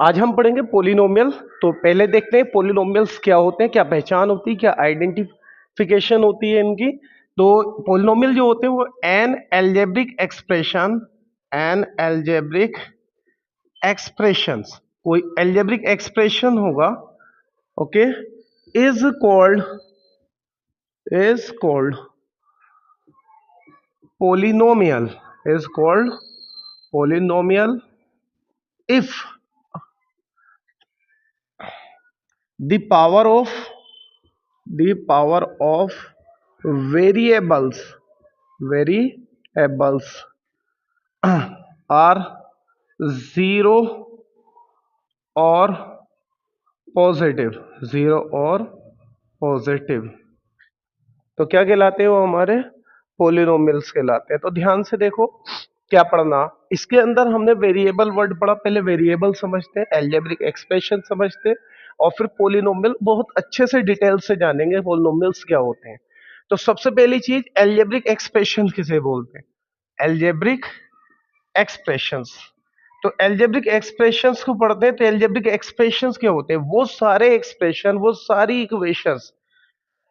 आज हम पढ़ेंगे पोलिनोमियल। तो पहले देखते हैं पोलिनोमियल्स क्या होते हैं, क्या पहचान होती है, क्या आइडेंटिफिकेशन होती है इनकी। तो पोलिनोमियल जो होते हैं वो एन एल्जेब्रिक एक्सप्रेशंस, कोई एल्जेब्रिक एक्सप्रेशन होगा, okay, is called polynomial, is called polynomial if the power of variables are zero or positive. तो क्या कहलाते हैं वो हमारे पोलिनोमियल्स कहलाते हैं। तो ध्यान से देखो क्या पढ़ना, इसके अंदर हमने वेरिएबल वर्ड पढ़ा, पहले वेरिएबल समझते हैं, एल्जेब्रिक एक्सप्रेशन समझते हैं, और फिर पोलिनोमियल बहुत अच्छे से डिटेल से जानेंगे पोलिनोमियल्स क्या होते हैं। तो सबसे पहली चीज एल्जेब्रिक एक्सप्रेशन किसे बोलते हैं, एल्जेब्रिक एक्सप्रेशंस। तो एल्जेब्रिक एक्सप्रेशंस को पढ़ते हैं। तो एल्जेब्रिक एक्सप्रेशंस क्या होते हैं, वो सारे एक्सप्रेशन, वो सारी इक्वेशंस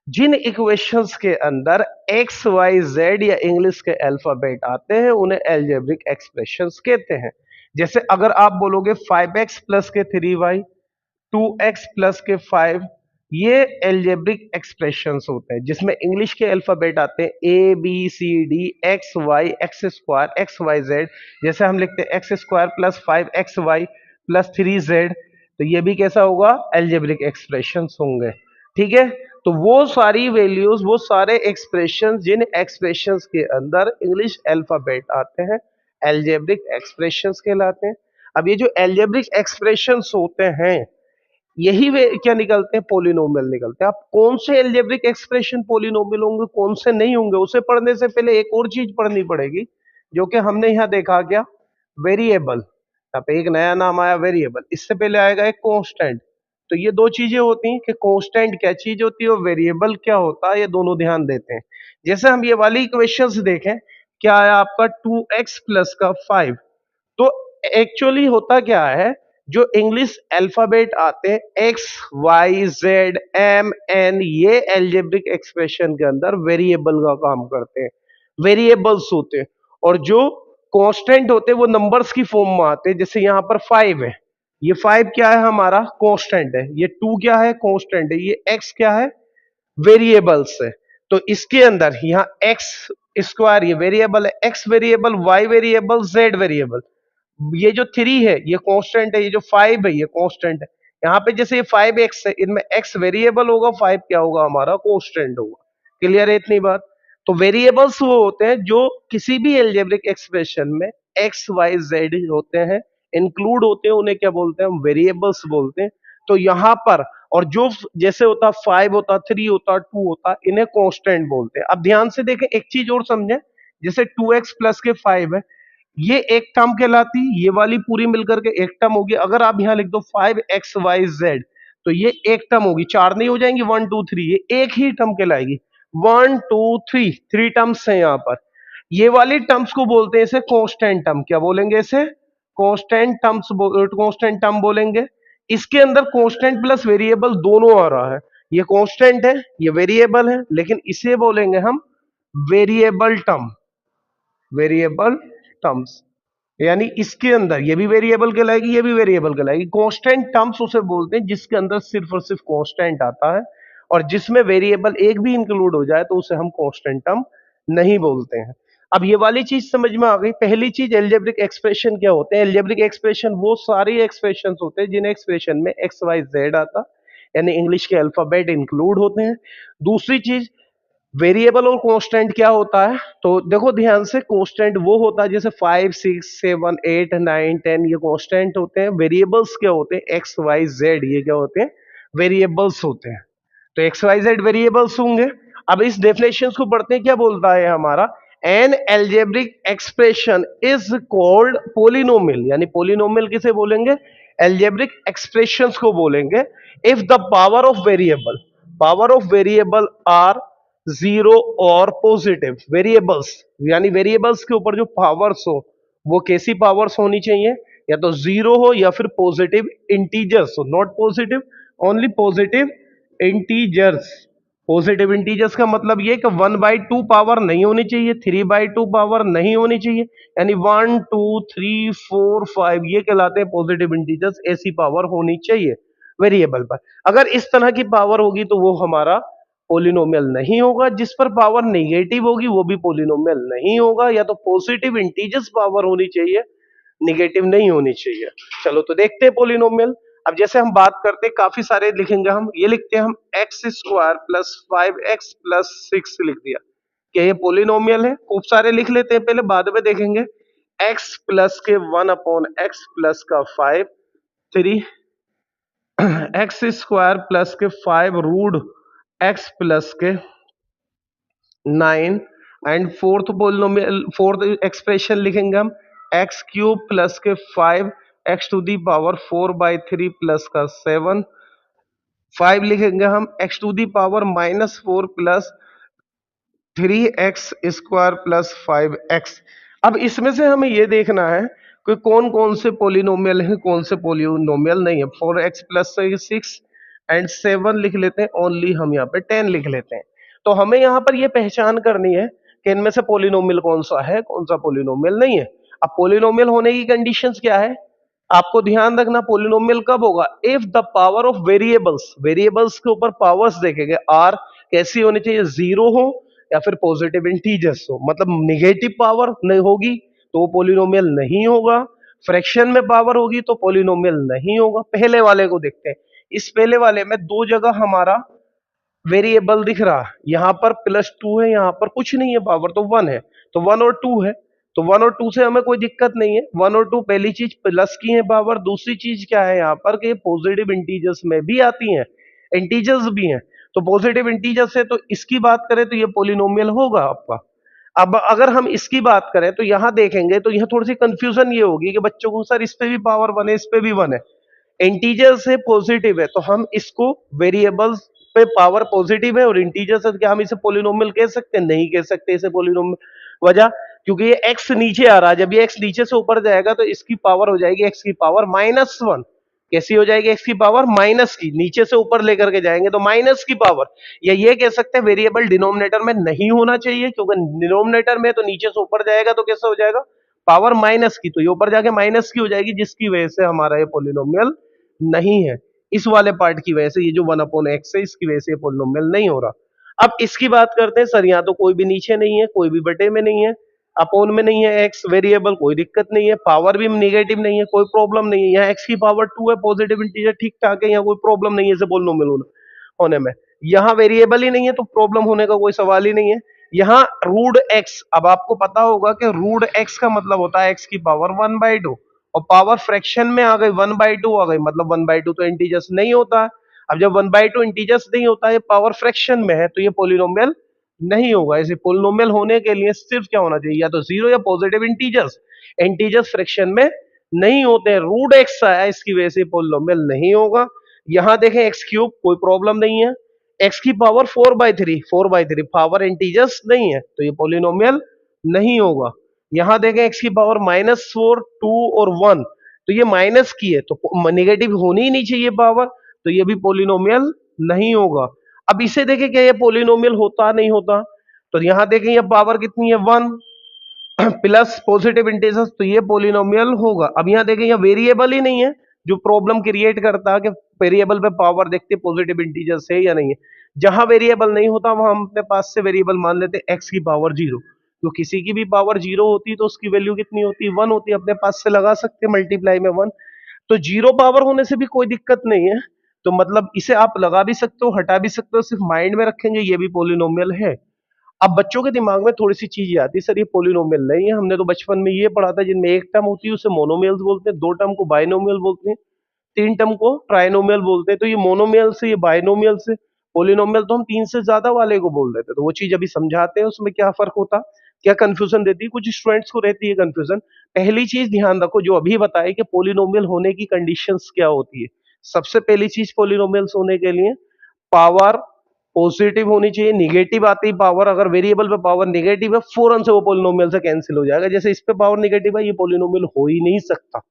जिन इक्वेशंस के अंदर एक्स वाई जेड या इंग्लिश के अल्फाबेट आते हैं उन्हें एल्जेब्रिक एक्सप्रेशंस कहते हैं। जैसे अगर आप बोलोगे 5x प्लस के 3y, 2x प्लस के 5, ये एल्जेब्रिक एक्सप्रेशंस होते हैं जिसमें इंग्लिश के अल्फाबेट आते हैं A B C D X Y X square X Y Z. जैसे हम लिखते हैं x square plus 5xy plus 3z, तो ये भी कैसा होगा, एल्जेब्रिक एक्सप्रेशंस होंगे। ठीक है, तो वो सारी वैल्यूज, वो सारे एक्सप्रेशन जिन एक्सप्रेशंस के अंदर इंग्लिश अल्फाबेट आते हैं एल्जेब्रिक एक्सप्रेशंस कहलाते हैं। अब ये जो एल्जेब्रिक एक्सप्रेशंस होते हैं यही वे क्या निकलते हैं, पोलिनोमियल निकलते हैं। अब कौन से एल्जेब्रिक एक्सप्रेशन पोलिनोमियल होंगे, कौन से नहीं होंगे, उसे पढ़ने से पहले एक और चीज पढ़नी पड़ेगी जो कि हमने यहाँ देखा, क्या, वेरिएबल। यहाँ पे एक नया नाम आया वेरिएबल, इससे पहले आएगा एक कांस्टेंट। तो ये दो चीजें होती हैं कि कांस्टेंट क्या चीज होती है और वेरिएबल क्या होता है, ये दोनों ध्यान देते हैं। जैसे हम ये वाली इक्वेशंस देखें, क्या आया आपका 2x प्लस का 5। तो एक्चुअली होता क्या है, जो इंग्लिश अल्फाबेट आते हैं X Y Z M N, ये एल्जेब्रिक एक्सप्रेशन के अंदर वेरिएबल का काम करते हैं, वेरिएबल्स होते हैं। और जो कांस्टेंट होते हैं वो नंबर्स की फॉर्म में आते हैं। जैसे यहाँ पर 5 है, ये 5 क्या है, हमारा कांस्टेंट है। ये 2 क्या है, कांस्टेंट है। ये x क्या है, वेरिएबल्स है। तो इसके अंदर यहाँ एक्स स्क्वायर ये वेरिएबल है, X variable, Y variable, Z variable. ये जो 3 है ये कांस्टेंट है, ये जो 5 है ये कांस्टेंट है। यहाँ पे जैसे ये 5x है, इनमें x वेरिएबल होगा, 5 क्या होगा, हमारा कांस्टेंट होगा। क्लियर है इतनी बात। तो वेरिएबल्स वो होते हैं जो किसी भी एल्जेब्रिक एक्सप्रेशन में x y z होते हैं, इंक्लूड होते हैं, उन्हें क्या बोलते हैं, हम वेरिएबल्स बोलते हैं। तो यहाँ पर, और जो जैसे होता 5 होता, 3 होता, 2 होता, इन्हें कांस्टेंट बोलते हैं। अब ध्यान से देखें, एक चीज और समझें, जैसे 2x प्लस के 5 है, ये एक टर्म कहलाती, ये वाली पूरी मिलकर के एक टर्म होगी। अगर आप यहां लिख दो 5xyz, तो ये एक टर्म होगी, चार नहीं हो जाएंगी, 1 2 3, ये एक ही टर्म कहलाएगी। 1 2 3, 3 टर्म्स हैं यहाँ पर। ये वाली टर्म्स को बोलते हैं इसे कांस्टेंट टर्म। क्या बोलेंगे इसे, कांस्टेंट टर्म्स, कांस्टेंट टर्म बोलेंगे। इसके अंदर कांस्टेंट प्लस वेरिएबल दोनों आ रहा है, ये कांस्टेंट है, ये वेरिएबल है, लेकिन इसे बोलेंगे हम वेरिएबल टर्म, वेरिएबल टर्म्स। यानी इसके अंदर ये भी वेरिएबल कहलाएगी, ये भी वेरिएबल कहलाएगी। कांस्टेंट टर्म्स उसे बोलते हैं जिसके अंदर सिर्फ और सिर्फ कांस्टेंट आता है, और जिसमें वेरिएबल एक भी इंक्लूड हो जाए तो उसे हम कांस्टेंट टर्म नहीं बोलते हैं। अब ये वाली चीज समझ में आ गई। पहली चीज, एल्जेब्रिक एक्सप्रेशन क्या होते हैं। एल्जेब्रिक एक्सप्रेशन वो सारे एक्सप्रेशन होते हैं जिन एक्सप्रेशन में एक्स वाई जेड आता, यानी इंग्लिश के अल्फाबेट इंक्लूड होते हैं। दूसरी चीज, वेरिएबल और कांस्टेंट क्या होता है। तो देखो ध्यान से, कांस्टेंट वो होता है जैसे 5 6 7 8 9 10, ये कांस्टेंट होते हैं। वेरिएबल्स क्या होते हैं, एक्स वाई जेड, ये क्या होते हैं, वेरिएबल्स होते हैं। तो एक्स वाई जेड वेरिएबल्स होंगे। अब इस डेफिनेशन को पढ़ते हैं, क्या बोलता है हमारा, an algebraic expression is called polynomial, यानी पोलिनोमियल किसे बोलेंगे, एल्जेब्रिक एक्सप्रेशंस को बोलेंगे, if the power of variable are zero और पॉजिटिव। वेरिएबल्स यानी वेरिएबल्स के ऊपर जो पावर्स हो वो कैसी पावर्स होनी चाहिए, या तो जीरो हो या फिर पॉजिटिव इंटीजर्स हो, not positive, only positive integers. Positive integers का मतलब ये कि 1/2 पावर नहीं होनी चाहिए, 3/2 पावर नहीं होनी चाहिए, यानी 1 2 3 4 5 ये कहलाते हैं पॉजिटिव इंटीजर्स। ऐसी पावर होनी चाहिए वेरिएबल पर। अगर इस तरह की पावर होगी तो वो हमारा पोलिनोमियल नहीं होगा। जिस पर पावर नेगेटिव होगी वो भी पोलिनोमियल नहीं होगा। या तो पॉजिटिव इंटीजर्स पावर होनी चाहिए, निगेटिव नहीं होनी चाहिए। चलो तो देखते हैं पोलिनोमियल। अब जैसे हम बात करते हैं, काफी सारे लिखेंगे हम, ये लिखते हैं हम x square plus 5x plus 6 लिख दिया। क्या ये पोलिनोमियल है? खूब सारे लिख लेते हैं पहले, बाद में देखेंगे। x प्लस के 1/x प्लस का 5, 3 एक्स स्क्वायर प्लस के 5 रूट x प्लस के 9 and fourth polynomial, fourth expression लिखेंगे हम एक्स क्यूब प्लस के 5 X to the power 4/3 plus का 7, 5 लिखेंगे हम X to the power -4 plus 3x square plus 5x। अब इसमें से हमें ये देखना है कि कौन कौन से पोलिनोमियल है, कौन से पोलिनोमियल नहीं है। 4x प्लस 6 एंड 7 लिख लेते हैं, ओनली हम यहाँ पे 10 लिख लेते हैं। तो हमें यहाँ पर ये पहचान करनी है कि इनमें से पोलिनोमियल कौन सा है, कौन सा पोलिनोमियल नहीं है। अब पोलिनोमियल होने की कंडीशंस क्या है, आपको ध्यान रखना। पोलिनोमियल कब होगा? If the power of variables, variables के ऊपर पावर्स देखेंगे, आर कैसी होनी चाहिए, जीरो हो या फिर पॉजिटिव इंटीजर्स हो। मतलब निगेटिव पावर नहीं होगी तो वो पोलिनोमियल नहीं होगा, फ्रैक्शन में पावर होगी तो पोलिनोमियल नहीं होगा। पहले वाले को देखते हैं। इस पहले वाले में दो जगह हमारा वेरिएबल दिख रहा है, यहाँ पर +2 है, यहाँ पर कुछ नहीं है, पावर तो 1 है, तो 1 और 2 है। तो 1 और 2 से हमें कोई दिक्कत नहीं है। 1 और 2 पहली चीज प्लस की है पावर, दूसरी चीज क्या है यहाँ पर कि पॉजिटिव इंटीजर्स में भी आती हैं, इंटीजर्स भी हैं। तो पॉजिटिव इंटीजर्स है तो इसकी बात करें तो ये पोलिनोमियल होगा आपका। अब अगर हम इसकी बात करें तो यहाँ देखेंगे तो यहाँ थोड़ी सी कंफ्यूजन ये होगी कि बच्चों को सर इस पे भी पावर 1 है, इस पे भी 1 है, इंटीजर से पॉजिटिव है, तो हम इसको वेरिएबल्स पे पावर पॉजिटिव है और इंटीजर से क्या हम इसे पोलिनोमियल कह सकते हैं? नहीं कह सकते इसे पोलिनोमियल। वजह क्योंकि ये x नीचे आ रहा है, जब ये x नीचे से ऊपर जाएगा तो इसकी पावर हो जाएगी x की पावर -1। कैसी हो जाएगी? x की पावर माइनस की, नीचे से ऊपर लेकर के जाएंगे तो माइनस की पावर। या ये कह सकते हैं वेरिएबल डिनोमिनेटर में नहीं होना चाहिए, क्योंकि डिनोमिनेटर में तो नीचे से ऊपर जाएगा तो कैसे हो जाएगा? पावर माइनस की, तो ये ऊपर जाके माइनस की हो जाएगी, जिसकी वजह से हमारा ये पोलिनोमियल नहीं है। इस वाले पार्ट की वजह से, ये जो 1/x है इसकी वजह से पोलिनोमियल नहीं हो रहा। अब इसकी बात करते हैं। सर यहाँ तो कोई भी नीचे नहीं है, कोई भी बटे में नहीं है, अपोन में नहीं है, एक्स वेरिएबल कोई दिक्कत नहीं है, पावर भी नेगेटिव नहीं है, कोई प्रॉब्लम नहीं है। यहाँ एक्स की पावर 2 है, पॉजिटिव इंटीजर ठीक ठाक है, यहाँ कोई प्रॉब्लम नहीं है इसे पोलिनोमियल होने में। यहाँ वेरिएबल ही नहीं है तो प्रॉब्लम होने का कोई सवाल ही नहीं है। यहाँ रूट एक्स, अब आपको पता होगा कि रूट एक्स का मतलब होता है एक्स की पावर 1/2, और पावर फ्रैक्शन में आ गई 1/2 आ गई, मतलब 1/2 तो इंटीजर्स नहीं होता। अब जब 1/2 इंटीजर्स नहीं होता है, पावर फ्रैक्शन में है, तो ये पोलिनोमियल नहीं होगा। इसे पोलिनोमियल होने के लिए सिर्फ क्या होना चाहिए? या तो जीरो या पॉजिटिव इंटीजर्स। इंटीजर्स फ्रैक्शन में नहीं होते हैं। रूट एक्स आया इसकी वजह से पोलिनोमियल नहीं होगा। यहां देखें एक्स क्यूब, कोई प्रॉब्लम नहीं है। एक्स की पावर 4/3 पावर इंटीजर्स नहीं है तो ये पोलिनोमियल नहीं होगा। यहां देखें एक्स की पावर -4, 2 और 1, तो ये माइनस की है तो नेगेटिव होनी ही नहीं चाहिए पावर, तो ये भी पोलिनोमियल नहीं होगा। अब इसे देखें क्या ये पोलिनोमियल होता नहीं होता? तो यहां देखें ये पावर कितनी है 1 प्लस पॉजिटिव इंटीजर्स, तो ये पोलिनोमियल होगा। अब यहां देखें ये वेरिएबल ही नहीं है, जो प्रॉब्लम क्रिएट करता है कि वेरिएबल पे पावर देखते पॉजिटिव इंटीजर्स है या नहीं है। जहां वेरिएबल नहीं होता वहां हम अपने पास से वेरिएबल मान लेते एक्स की पावर 0। तो किसी की भी पावर 0 होती है तो उसकी वैल्यू कितनी होती है? 1 होती है। अपने पास से लगा सकते हैं मल्टीप्लाई में 1। तो 0 पावर होने से भी कोई दिक्कत नहीं है, तो मतलब इसे आप लगा भी सकते हो, हटा भी सकते हो, सिर्फ माइंड में रखेंगे ये भी पोलिनोमियल है। अब बच्चों के दिमाग में थोड़ी सी चीज आती है, सर ये पोलिनोमियल नहीं है। हमने तो बचपन में ये पढ़ा था, जिनमें एक टर्म होती है उसे मोनोमियल्स बोलते हैं, दो टर्म को बाइनोमियल बोलते हैं, तीन टर्म को ट्राइनोमियल बोलते हैं। तो ये मोनोमियल से, ये बाइनोमियल से, पोलिनोमियल तो हम 3 से ज्यादा वाले को बोल देते हैं। तो वो चीज अभी समझाते हैं उसमें क्या फर्क होता, क्या कंफ्यूजन देती है, कुछ स्टूडेंट्स को रहती है कंफ्यूजन। पहली चीज ध्यान रखो जो अभी बताई कि पोलिनोमियल होने की कंडीशंस क्या होती है। सबसे पहली चीज पोलिनोमियल्स होने के लिए पावर पॉजिटिव होनी चाहिए। निगेटिव आती पावर, अगर वेरिएबल पे पावर नेगेटिव है फौरन से वो पोलिनोमियल से कैंसिल हो जाएगा। जैसे इस पे पावर नेगेटिव है, ये पोलिनोमियल हो ही नहीं सकता।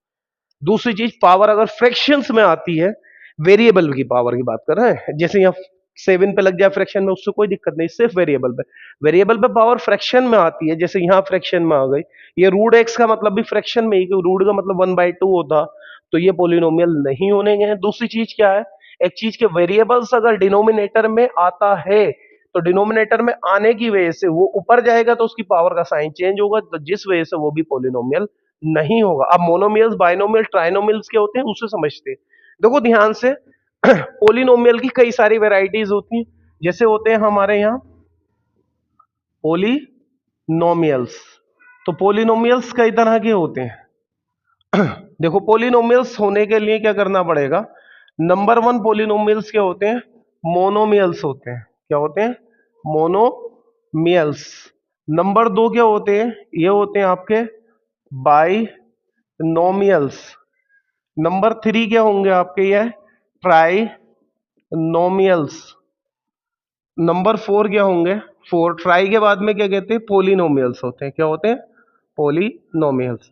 दूसरी चीज, पावर अगर फ्रैक्शंस में आती है, वेरिएबल की पावर की बात कर रहे हैं, जैसे यहाँ 7 पे लग जाए फ्रैक्शन में, उससे कोई दिक्कत नहीं, सिर्फ वेरिएबल पे। वेरिएबल पे पावर फ्रैक्शन में आती है, जैसे यहाँ फ्रैक्शन में आ गई, ये रूट एक्स का मतलब भी फ्रैक्शन में ही, रूट का मतलब 1/2 होता, तो ये पोलिनोमियल नहीं होने गए। दूसरी चीज क्या है, एक चीज के वेरिएबल्स अगर डिनोमिनेटर में आता है, तो डिनोमिनेटर में आने की वजह से वो ऊपर जाएगा तो उसकी पावर का साइन चेंज होगा, तो जिस वजह से वो भी पोलिनोमियल नहीं होगा। अब मोनोमियल्स, बाइनोमियल, ट्राइनोमियल्स क्या होते हैं उसे समझते हैं। देखो ध्यान से, पोलिनोमियल की कई सारी वेराइटीज होती हैं, जैसे होते हैं हमारे यहाँ पोलिनोमियल्स। तो पोलिनोमियल्स कई तरह के होते हैं। देखो, पोलिनोमियल्स होने के लिए क्या करना पड़ेगा, नंबर वन, पोलिनोमियल्स क्या होते हैं, मोनोमियल्स होते हैं। क्या होते हैं, मोनोमियल्स। नंबर दो क्या होते हैं, ये होते हैं आपके बाइनोमियल्स। नंबर थ्री क्या होंगे आपके, ये ट्राइनोमियल्स। नंबर फोर क्या होंगे, फोर, ट्राई के बाद में क्या कहते हैं, पोलिनोमियल्स होते हैं। क्या होते हैं, पोलिनोमियल्स।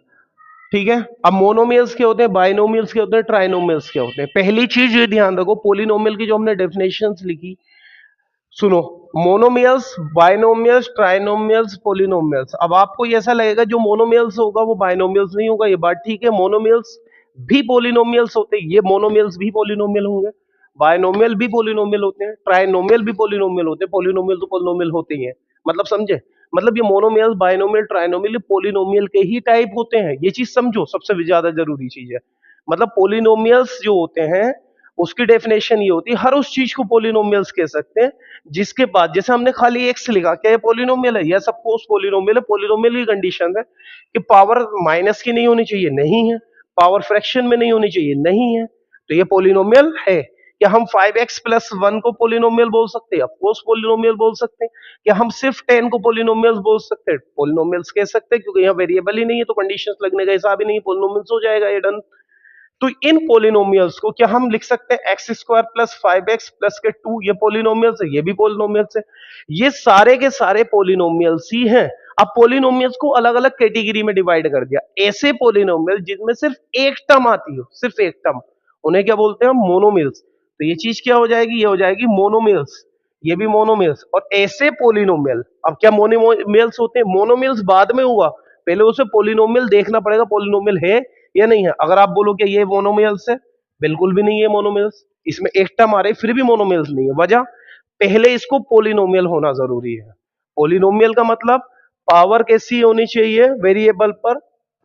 ठीक है। अब मोनोमियल्स क्या होते हैं, बाइनोमियल्स क्या होते हैं, ट्राइनोमियल्स क्या होते हैं। पहली चीज ये ध्यान रखो, पोलिनोमियल की जो हमने डेफिनेशंस लिखी, सुनो, मोनोमियल्स, बाइनोमियल्स, ट्राइनोमियल्स, पोलिनोमियल्स। अब आपको ये ऐसा लगेगा जो मोनोमियल्स होगा वो बाइनोमियल्स नहीं होगा, ये बात ठीक है। मोनोमियल्स भी पोलिनोमियल्स होते हैं, ये मोनोमियल्स भी पोलिनोमियल होंगे। बाइनोमियल भी पोलिनोमियल होते हैं, ट्राइनोमियल भी पोलिनोमियल होते हैं, पोलिनोमियल तो पोलिनोमियल होते ही हैं। मतलब समझे, मतलब ये मोनोमियल, बाइनोमियल, ट्राइनोमियल, ये पोलिनोमियल के ही टाइप होते हैं, ये चीज समझो, सबसे ज्यादा जरूरी चीज है। मतलब पोलिनोमियल्स जो होते हैं उसकी डेफिनेशन ये होती है, हर उस चीज को पोलिनोमियल्स कह सकते हैं जिसके बाद, जैसे हमने खाली एक्स लिखा, क्या ये पोलिनोमियल है, यस ऑफ कोर्स पोलिनोमियल है। पोलिनोमियल की कंडीशन है कि पावर माइनस की नहीं होनी चाहिए, नहीं है, पावर फ्रैक्शन में नहीं होनी चाहिए, नहीं है, तो ये पोलिनोमियल है। क्या हम 5x+1 को पोलिनोमियल बोल सकते हैं, ऑफ कोर्स पोलिनोमियल बोल सकते हैं। क्या हम सिर्फ 10 को पोलिनोमियल्स बोल सकते हैं, पोलिनोमियल्स कह सकते हैं, क्योंकि यहाँ वेरिएबल ही नहीं है तो कंडीशंस लगने का हिसाब ही नहीं, पोलिनोमियल्स हो जाएगा ये, डन। तो इन पोलिनोमियल्स को क्या हम लिख सकते हैं, x² + 5x+ के 2, ये पोलिनोमियल्स है, ये भी पोलिनोमियल्स है, ये सारे के सारे पोलिनोमियल्स ही हैं। अब पोलिनोमियल्स को अलग अलग कैटेगरी में डिवाइड कर दिया, ऐसे पोलिनोमियल जिनमें सिर्फ एक टर्म आती हो, सिर्फ एक टर्म, उन्हें क्या बोलते हैं, मोनोमियल्स। तो ये चीज क्या हो जाएगी, ये हो जाएगी मोनोमियल्स, ये भी मोनोमियल्स। और ऐसे पोलिनोमियल, अब क्या मोनोमियल्स होते हैं, मोनोमियल्स बाद में हुआ, पहले उसे पोलिनोमियल देखना पड़ेगा, पोलिनोमियल है या नहीं है। अगर आप बोलो कि ये मोनोमियल्स है, बिल्कुल भी नहीं है मोनोमियल्स, इसमें एक टर्म आ रही फिर भी मोनोमियल्स नहीं है। वजह, पहले इसको पोलिनोमियल होना जरूरी है। पोलिनोमियल का मतलब पावर कैसी होनी चाहिए वेरिएबल पर,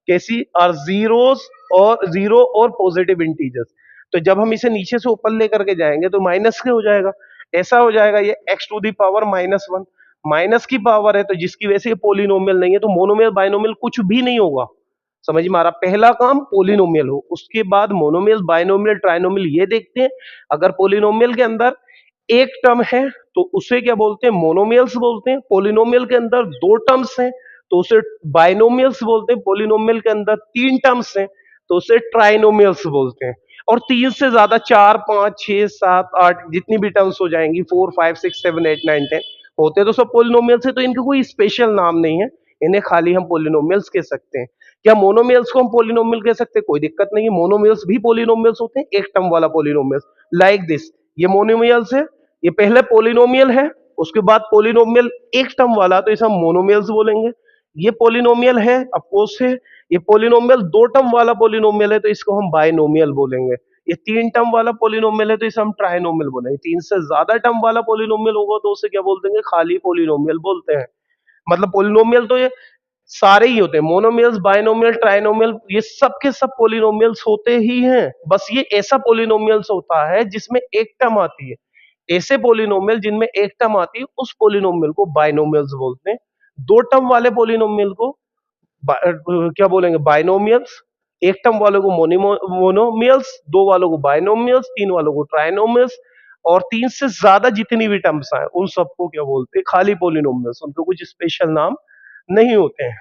कैसी, और जीरोस, और जीरो और पॉजिटिव इंटीजर्स। तो जब हम इसे नीचे से ऊपर लेकर के जाएंगे तो माइनस के हो जाएगा, ऐसा हो जाएगा ये x⁻⁻1, माइनस की पावर है, तो जिसकी वजह से ये पोलिनोमियल नहीं है, तो मोनोमियल बाइनोमियल कुछ भी नहीं होगा। समझ में आ रहा, पहला काम पोलिनोमियल हो, उसके बाद मोनोमियल, बाइनोमियल, ट्राइनोमियल ये देखते हैं। अगर पोलिनोमियल के अंदर एक टर्म है तो उसे क्या बोलते हैं, मोनोमियल्स बोलते हैं। पोलिनोमियल के अंदर दो टर्म्स हैं तो उसे बाइनोमियल्स बोलते हैं। पोलिनोमियल के अंदर तीन टर्म्स हैं तो उसे ट्राइनोमियल्स बोलते हैं। और तीन से ज्यादा, 4, 5, 6, 7, 8 जितनी भी टर्म्स हो जाएंगी, 4, 5, 6, 7, 8, 9, 10 होते तो सब पोलिनोमियल्स है, तो इनका कोई स्पेशल नाम नहीं है, इन्हें खाली हम पोलिनोमियल्स कह सकते हैं। क्या मोनोमियल्स को हम पोलिनोमियल कह सकते हैं, कोई दिक्कत नहीं है, मोनोमियल्स भी पोलिनोमियल्स होते हैं, एक टर्म वाला पोलिनोमियल्स, लाइक दिस, ये मोनोमियल्स है, ये पहले पोलिनोमियल है, उसके बाद पोलिनोमियल एक टर्म वाला, तो इसे हम मोनोमियल्स बोलेंगे। ये पोलिनोमियल है, अफकोर्स है, ये पोलिनोमियल दो टर्म वाला पोलिनोमियल है तो इसको हम बाइनोमियल बोलेंगे। ये तीन टर्म वाला पोलिनोमियल है तो इसे हम ट्राइनोमियल बोलेंगे। तीन से ज्यादा टर्म वाला पोलिनोमियल होगा तो उसे क्या बोल देंगे, खाली पोलिनोमियल बोलते हैं। मतलब पोलिनोमियल तो ये सारे ही होते हैं, मोनोमियल्स, बाइनोमियल, ट्राइनोमियल, ये सब के सब पोलिनोमियल्स होते ही हैं। बस ये ऐसा पोलिनोमियल्स होता है जिसमें एक टर्म आती है, ऐसे पोलिनोमियल जिनमें एक टर्म आती है उस पोलिनोमियल को बाइनोमियल्स बोलते हैं। दो टर्म वाले पोलिनोमियल को क्या बोलेंगे, बाइनोमियल्स। एक टर्म वालों को मोनोमियल्स, दो वालों को बाइनोमियल्स, तीन वालों को ट्राइनोमियल्स, और तीन से ज्यादा जितनी भी टर्म्स आए उन सबको क्या बोलते हैं, खाली पोलिनोमियल्स, उनको कुछ स्पेशल नाम नहीं होते हैं।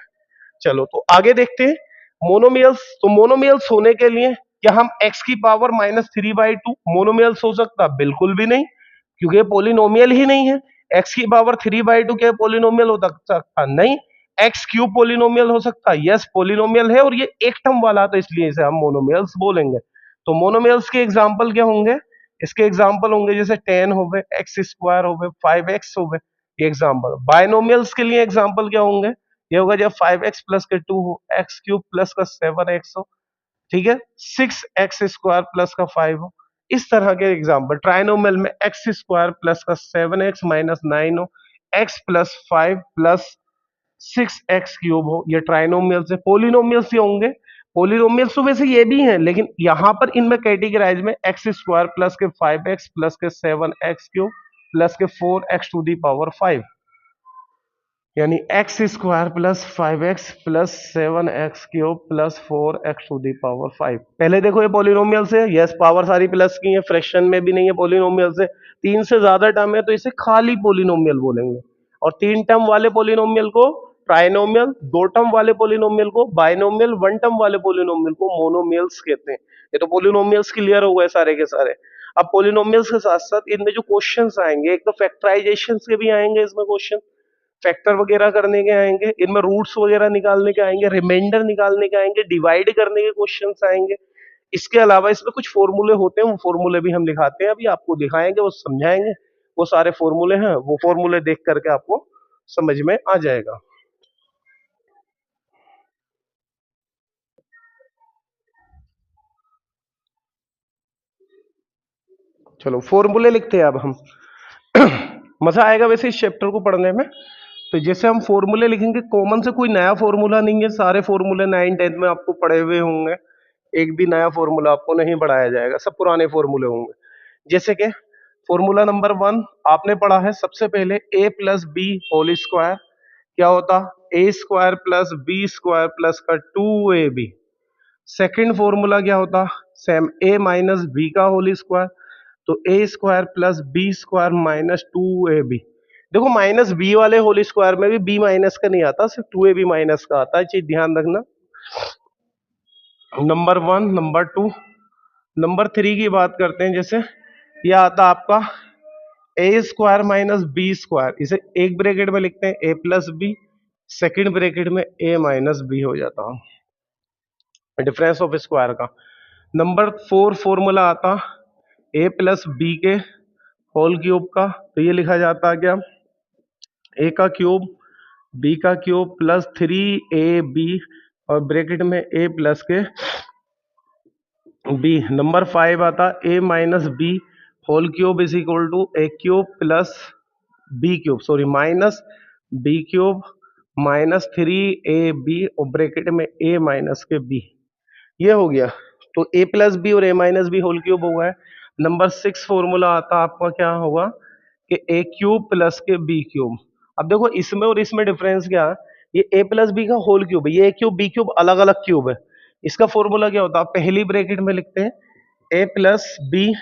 चलो तो आगे देखते हैं मोनोमियल्स। तो मोनोमियल्स होने के लिए क्या हम x⁻³ मोनोमियल्स हो सकता, बिल्कुल भी नहीं, क्योंकि ये पोलिनोमियल ही नहीं है। x⁻³ क्या पोलिनोमियल हो सकता, नहीं, एक्स क्यूब पोलिनोमियल हो सकता है? यस पोलिनोमियल है, और ये एक टर्म वाला, तो इसलिए इसे हम मोनोमियल्स बोलेंगे। तो मोनोमियल्स के एग्जांपल क्या होंगे? इसके एग्जांपल होंगे जैसे 10 हो गए, एक्स स्क्वायर हो गए, 5x हो गए, ये एग्जांपल। बायनोमियल्स के लिए एग्जांपल क्या होंगे? ये होगा जब 5x प्लस के 2 हो, एक्स क्यूब प्लस का 7x हो, ठीक है, 6x स्क्वायर प्लस का 5 हो, इस तरह के एग्जांपल। ट्राइनोमियल में एक्स स्क्वायर प्लस का 7x माइनस 9 हो, x plus 5 plus 6x cube हो, ये ट्राइनोमियल से। पोलिनोमियल से होंगे, पोलिनोमियल तो वैसे ये भी हैं, लेकिन यहां पर इनमें कैटेगराइज में एक्स स्क्वायर प्लस के 5x प्लस के 7x क्यूब प्लस के 4x टू दी पावर 5, यानी X square plus 5x plus 7x cube plus 4x to the power 5। पहले देखो ये पोलिनोमियल से, यस पावर सारी प्लस की है, फ्रैक्शन में भी नहीं है पोलिनोमियल से। तीन से ज्यादा टर्म है तो इसे खाली पोलिनोमियल बोलेंगे, और तीन टर्म वाले पोलिनोमियल को ट्राइनोमियल, दो टर्म वाले पोलिनोमियल को बाइनोमियल, वन टर्म वाले पोलिनोमियल को मोनोमियल्स कहते हैं। ये तो पोलिनोमियल्स क्लियर हो गए सारे के सारे। अब पोलिनोमियल्स के साथ साथ इनमें जो क्वेश्चंस आएंगे, एक तो फैक्टराइजेशन के भी आएंगे इसमें क्वेश्चन, फैक्टर वगैरह करने के आएंगे, इनमें रूट्स वगैरह निकालने के आएंगे, रिमाइंडर निकालने के आएंगे, डिवाइड करने के क्वेश्चंस आएंगे। इसके अलावा इसमें कुछ फॉर्मूले होते हैं, वो फॉर्मूले भी हम दिखाते हैं, अभी आपको दिखाएंगे, वो समझाएंगे। वो सारे फॉर्मूले हैं, वो फॉर्मूले देख करके आपको समझ में आ जाएगा। चलो फॉर्मूले लिखते हैं अब हम। मजा आएगा वैसे इस चैप्टर को पढ़ने में। तो जैसे हम फॉर्मूले लिखेंगे, कॉमन से कोई नया फॉर्मूला नहीं है, सारे फॉर्मूले 9 10 में आपको पढ़े हुए होंगे, एक भी नया फॉर्मूला आपको नहीं पढ़ाया जाएगा, सब पुराने फॉर्मूले होंगे। जैसे कि फॉर्मूला नंबर 1 आपने पढ़ा है सबसे पहले, a plus b whole square क्या होता? A square plus b square plus का 2ab। सेकेंड फॉर्मूला क्या होता? सेम, a माइनस बी का होल स्क्वायर, तो a square plus b square minus 2ab। देखो माइनस बी वाले होल स्क्वायर में भी बी माइनस का नहीं आता, सिर्फ 2ab माइनस का आता है, चीज ध्यान रखना। नंबर 1, नंबर 2, नंबर 3 की बात करते हैं। जैसे यह आता आपका ए स्क्वायर माइनस बी स्क्वायर, इसे एक ब्रैकेट में लिखते हैं a plus B, second bracket में ए माइनस बी हो जाता है, डिफरेंस ऑफ स्क्वायर का। नंबर 4 फॉर्मूला आता ए प्लस बी के होल क्यूब का, तो ये लिखा जाता है क्या? ए का क्यूब बी का क्यूब प्लस 3ab, और ब्रैकेट में ए प्लस के बी। नंबर 5 आता ए minus B whole cube is equal to A cube plus B cube, sorry minus B cube minus 3ab, और ब्रैकेट में ए माइनस के बी। ये हो गया, तो ए प्लस बी और ए माइनस बी होल क्यूब हो गया। नंबर 6 फॉर्मूला आता आपका क्या होगा कि ए क्यूब प्लस के बी क्यूब। अब देखो इसमें और इसमें डिफरेंस क्या है? ये ए प्लस बी का होल क्यूब है, ये ए क्यूब बी क्यूब अलग अलग क्यूब है। इसका फॉर्मूला क्या होता है? पहली ब्रैकेट में लिखते हैं ए प्लस बी,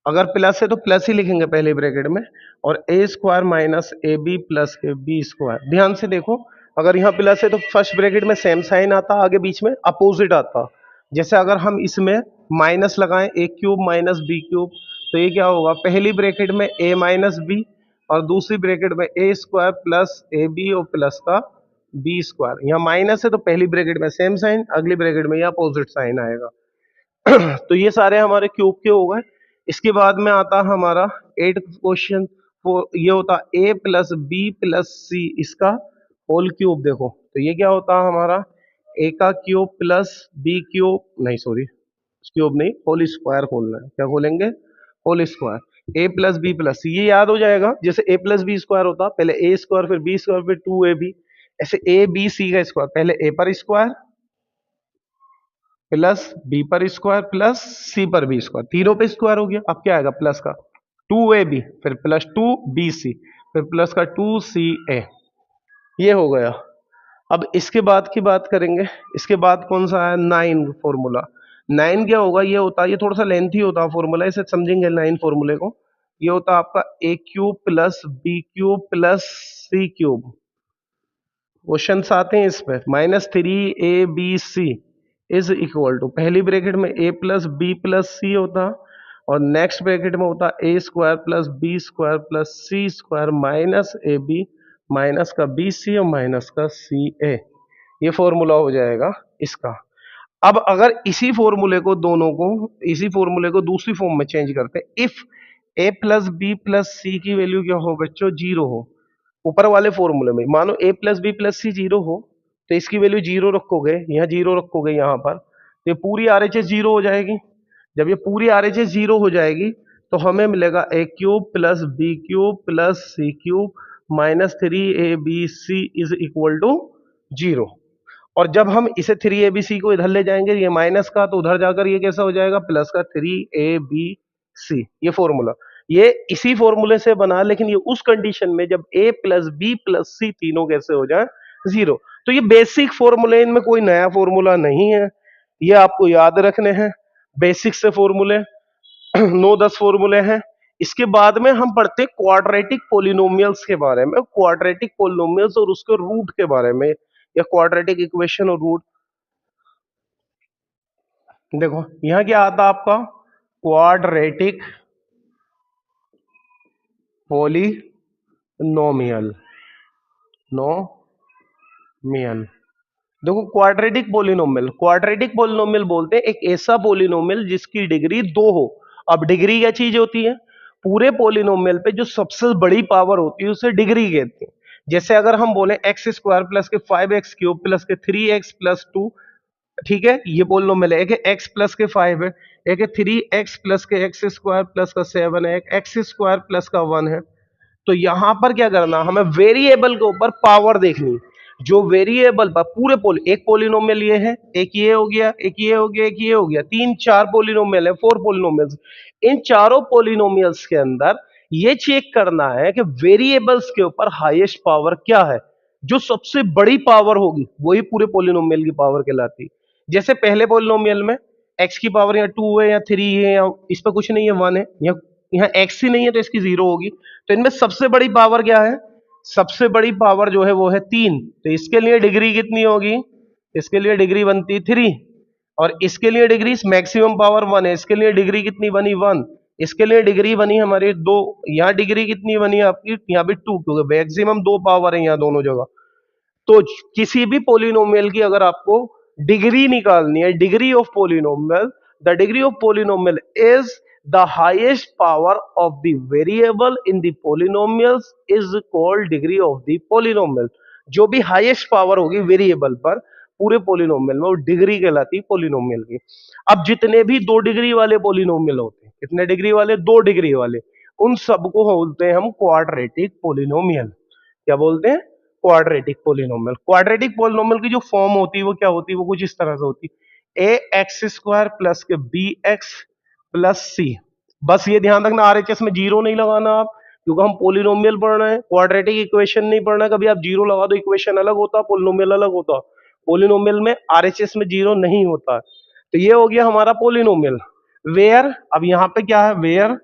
अगर प्लस है तो प्लस ही लिखेंगे पहले ब्रैकेट में, और a square minus a B plus के बी स्क्वायर। ध्यान से देखो, अगर यहाँ प्लस है तो फर्स्ट ब्रैकेट में सेम साइन आता, आगे बीच में अपोजिट आता। जैसे अगर हम इसमें माइनस लगाएं ए क्यूब माइनस बी क्यूब, तो ये क्या होगा? पहली ब्रैकेट में ए माइनस बी, और दूसरी ब्रैकेट में ए स्क्वायर प्लस ए बी और प्लस का बी स्क्वायर। यहाँ माइनस है तो पहली ब्रैकेट में सेम साइन, अगली ब्रैकेट में यहाँ अपोजिट साइन आएगा। तो ये सारे हमारे क्यूब के हो गए। इसके बाद में आता हमारा 8th क्वेश्चन, ये होता a प्लस बी प्लस सी, इसका होल क्यूब। देखो तो ये क्या होता है हमारा? a का क्यूब प्लस बी क्यूब, नहीं सॉरी क्यूब नहीं, होल स्क्वायर खोलना है। क्या खोलेंगे? Whole square. a plus B plus c, ये याद हो जाएगा। जैसे a प्लस बी स्क्वायर होता, पहले a स्क्वायर फिर b स्क्वायर फिर 2ab, ऐसे a b c का स्क्वायर, पहले a पर स्क्वायर प्लस बी पर स्क्वायर प्लस सी पर बी स्क्वायर, तीनों पे स्क्वायर हो गया। अब क्या आएगा? प्लस का 2ab फिर प्लस 2bc फिर प्लस का 2ca, ये हो गया। अब इसके बाद की बात करेंगे। इसके बाद कौन सा है? 9 फॉर्मूला। 9 क्या होगा? ये होता है, ये थोड़ा सा लेंथी होता है फॉर्मूला, इसे समझेंगे 9 फॉर्मूले को। ये होता है आपका a cube plus B cube plus C cube. Question आते हैं इस पे, -3abc इज इक्वल टू, पहली ब्रैकेट में a plus B plus c होता, और नेक्स्ट ब्रैकेट में होता a square plus b square plus C square minus a b minus का बी सी और माइनस का सी ए, ये फॉर्मूला हो जाएगा इसका। अब अगर इसी फॉर्मूले को दूसरी फॉर्म में चेंज करते हैं, if a plus B plus c की वैल्यू क्या हो बच्चों, जीरो हो, ऊपर वाले फॉर्मूले में मानो ए प्लस बी प्लस सी जीरो हो, तो इसकी वैल्यू जीरो रखोगे, यहाँ जीरो रखोगे यहाँ पर, तो ये पूरी आरएचएस जीरो हो जाएगी। जब ये पूरी आरएचएस जीरो हो जाएगी तो हमें मिलेगा a cube plus B cube plus C cube minus three a B C is equal to zero. और जब हम इसे थ्री ए बी सी को इधर ले जाएंगे, ये माइनस का, तो उधर जाकर ये कैसा हो जाएगा, प्लस का थ्री ए बी सी, ये फॉर्मूला, ये इसी फॉर्मूले से बना, लेकिन ये उस कंडीशन में जब ए प्लस बी प्लस सी तीनों कैसे हो जाए, जीरो। तो ये बेसिक फॉर्मूले, इनमें कोई नया फॉर्मूला नहीं है, ये आपको याद रखने हैं, बेसिक से फॉर्मूले 9-10 फॉर्मूले हैं। इसके बाद में हम पढ़ते हैं क्वाड्रेटिक पोलिनोमियल्स के बारे में, क्वाड्रेटिक पोलिनोमियल्स और उसके रूट के बारे में, या क्वाड्रेटिक इक्वेशन और रूट। देखो यहां क्या आता है आपका, क्वाड्रेटिक पोलिनोमियल, नोमियल। देखो क्वाड्रेटिक पोलिनोमियल बोलते हैं एक ऐसा पोलिनोमियल जिसकी डिग्री दो हो। अब डिग्री क्या चीज होती है, पूरे पोलिनोमियल पे जो सबसे बड़ी पावर होती है उसे डिग्री कहते हैं। जैसे अगर हम बोले एक्स स्क्वायर प्लस के 5x³ प्लस के 3x+2, ठीक है, ये पोलिनोमियल है। एक है एक्स प्लस के 5 है, एक है 3x प्लस के x² प्लस का 7 है, एक x² प्लस का 1 है। तो यहां पर क्या करना, हमें वेरिएबल के ऊपर पावर देखनी, जो वेरिएबल पर पूरे एक पोलिनोमियल ये है, एक ये हो गया, एक ये हो गया, एक ये हो गया, तीन चार पोलिनोमियल है, 4 पोलिनोमियल्स। इन चारों पोलिनोमियल्स के अंदर ये चेक करना है कि वेरिएबल्स के ऊपर हाईएस्ट पावर क्या है, जो सबसे बड़ी पावर होगी वही पूरे पोलिनोमियल की पावर कहलाती है। जैसे पहले पोलिनोमियल में एक्स की पावर यहाँ 2 है या 3 है, या इस पर कुछ नहीं है, 1 है, यहाँ एक्स ही नहीं है तो इसकी 0 होगी। तो इनमें सबसे बड़ी पावर क्या है, सबसे बड़ी पावर जो है वो है 3। तो इसके लिए डिग्री कितनी होगी, इसके लिए डिग्री बनती 3, और इसके लिए डिग्री मैक्सिमम पावर 1 है, इसके लिए डिग्री कितनी बनी 1, इसके लिए डिग्री बनी हमारी 2, यहाँ डिग्री कितनी बनी आपकी, यहाँ भी 2, क्योंकि मैक्सिमम 2 पावर है यहाँ दोनों जगह। तो किसी भी पोलिनोमियल की अगर आपको डिग्री निकालनी है, degree of polynomial, the degree of polynomial is the highest power of the variable in the polynomials is called degree of the polynomial. जो भी हाईएस्ट पावर होगी वेरिएबल पर पूरे पोलिनोमियल में, वो डिग्री कहलाती है पोलिनोमियल की। अब जितने भी 2 डिग्री वाले पोलिनोमियल होते हैं, कितने डिग्री वाले, 2 डिग्री वाले, उन सबको बोलते हैं हम क्वाड्रेटिक पोलिनोमियल। क्या बोलते हैं, क्वाड्रेटिक पोलिनोमियल। क्वाड्रेटिक पोलिनोमियल की जो फॉर्म होती है वो क्या होती है, वो कुछ इस तरह से होती है, ए एक्स स्क्वायर प्लस के बी एक्स प्लस सी। बस ये ध्यान रखना आरएचएस में जीरो नहीं लगाना आप, क्योंकि हम पोलिनोमियल पढ़ रहे हैं, क्वाड्रेटिक इक्वेशन नहीं पढ़ना। कभी आप जीरो लगा दो, इक्वेशन अलग होता, पोलिनोमियल अलग होता। पोलिनोमियल में आरएचएस में जीरो नहीं होता। तो ये हो गया हमारा पोलिनोमियल। वेयर, अब यहाँ पे क्या है, where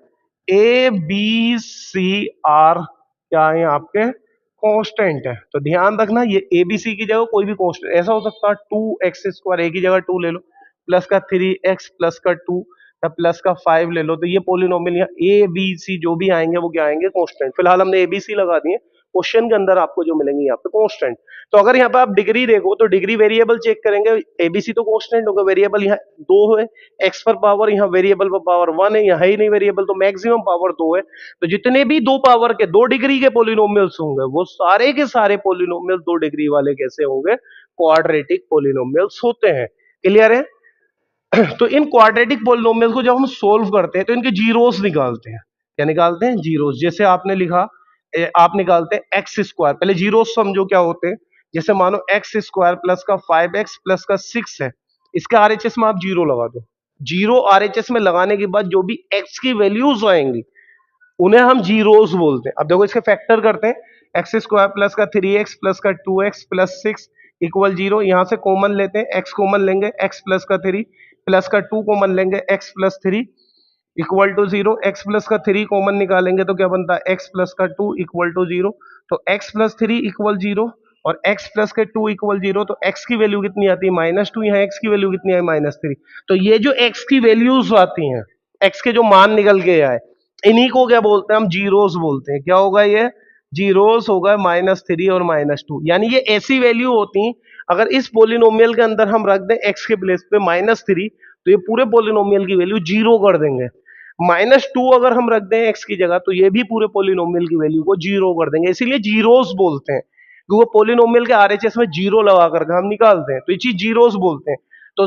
A B C are क्या है आपके, कांस्टेंट है। तो ध्यान रखना ये एबीसी की जगह कोई भी कांस्टेंट, ऐसा हो सकता है 2x² एक ही जगह 2 ले लो, प्लस का 3x प्लस का 2 या प्लस का 5 ले लो। तो ये पोलिनोमियल यहाँ ए बी सी जो भी आएंगे वो क्या आएंगे, कांस्टेंट। फिलहाल हमने एबीसी लगा दिए, क्वेश्चन के अंदर आपको जो मिलेंगे यहाँ पे कांस्टेंट। तो अगर यहाँ पे आप डिग्री देखो तो डिग्री वेरिएबल चेक करेंगे, एबीसी तो कांस्टेंट होगा, वेरिएबल यहाँ 2 है, एक्स पर पावर, यहाँ वेरिएबल पर पावर 1 है, यहाँ है ही नहीं वेरिएबल, तो मैक्सिमम पावर 2 है। तो जितने भी 2 पावर के 2 डिग्री के पोलिनोमियल्स होंगे वो सारे के सारे पोलिनोमियल 2 डिग्री वाले कैसे होंगे, क्वाड्रेटिक पोलिनोमियल्स होते हैं। क्लियर है। तो इन क्वाड्रेटिक पोलिनोमियल को जब हम सोल्व करते हैं तो इनके जीरोस निकालते हैं। क्या निकालते हैं, जीरोस। जैसे आपने लिखा, आप निकालते हैं एक्स स्क्वायर, पहले जीरोस समझो क्या होते हैं। जैसे मानो एक्स स्क्वायर प्लस का 5x प्लस का 6 है, इसके आरएचएस में आप जीरो लगा दो। जीरो आरएचएस में लगाने के बाद जो भी एक्स की वैल्यूज आएंगी उन्हें हम जीरोस बोलते हैं। अब देखो इसके फैक्टर करते हैं, एक्स स्क्वायर प्लस का 3x प्लस का 2x प्लस 6 इक्वल 0। यहां से कॉमन लेते हैं, x कॉमन लेंगे, x प्लस का 3 प्लस का 2 कॉमन लेंगे, x plus 3 equal to 0। x plus का 3 कॉमन निकालेंगे तो क्या बनता है, x प्लस का 2 इक्वल टू 0। तो x प्लस 3 इक्वल 0 और x प्लस के 2 इक्वल 0। तो x की वैल्यू कितनी आती है, -2। यहाँ x की वैल्यू कितनी आई, -3। तो ये जो x की वैल्यूज आती हैं, x के जो मान निकल के आए, इन्हीं को क्या बोलते हैं हम, जीरोस बोलते हैं। क्या होगा ये, जीरोस होगा -3 और -2, यानी ये ऐसी वैल्यू होती, अगर इस पोलिनोमियल के अंदर हम रख दें x के प्लेस पे -3, तो ये पूरे पोलिनोमियल की वैल्यू जीरो कर देंगे। -2 अगर हम रख दें x की जगह, तो ये भी पूरे पोलिनोमियल की वैल्यू को जीरो कर देंगे, इसीलिए जीरोस बोलते हैं, क्योंकि वो पोलिनोमियल के आरएचएस में जीरो लगा कर हम निकालते हैं, तो ये चीज जीरोस बोलते हैं। तो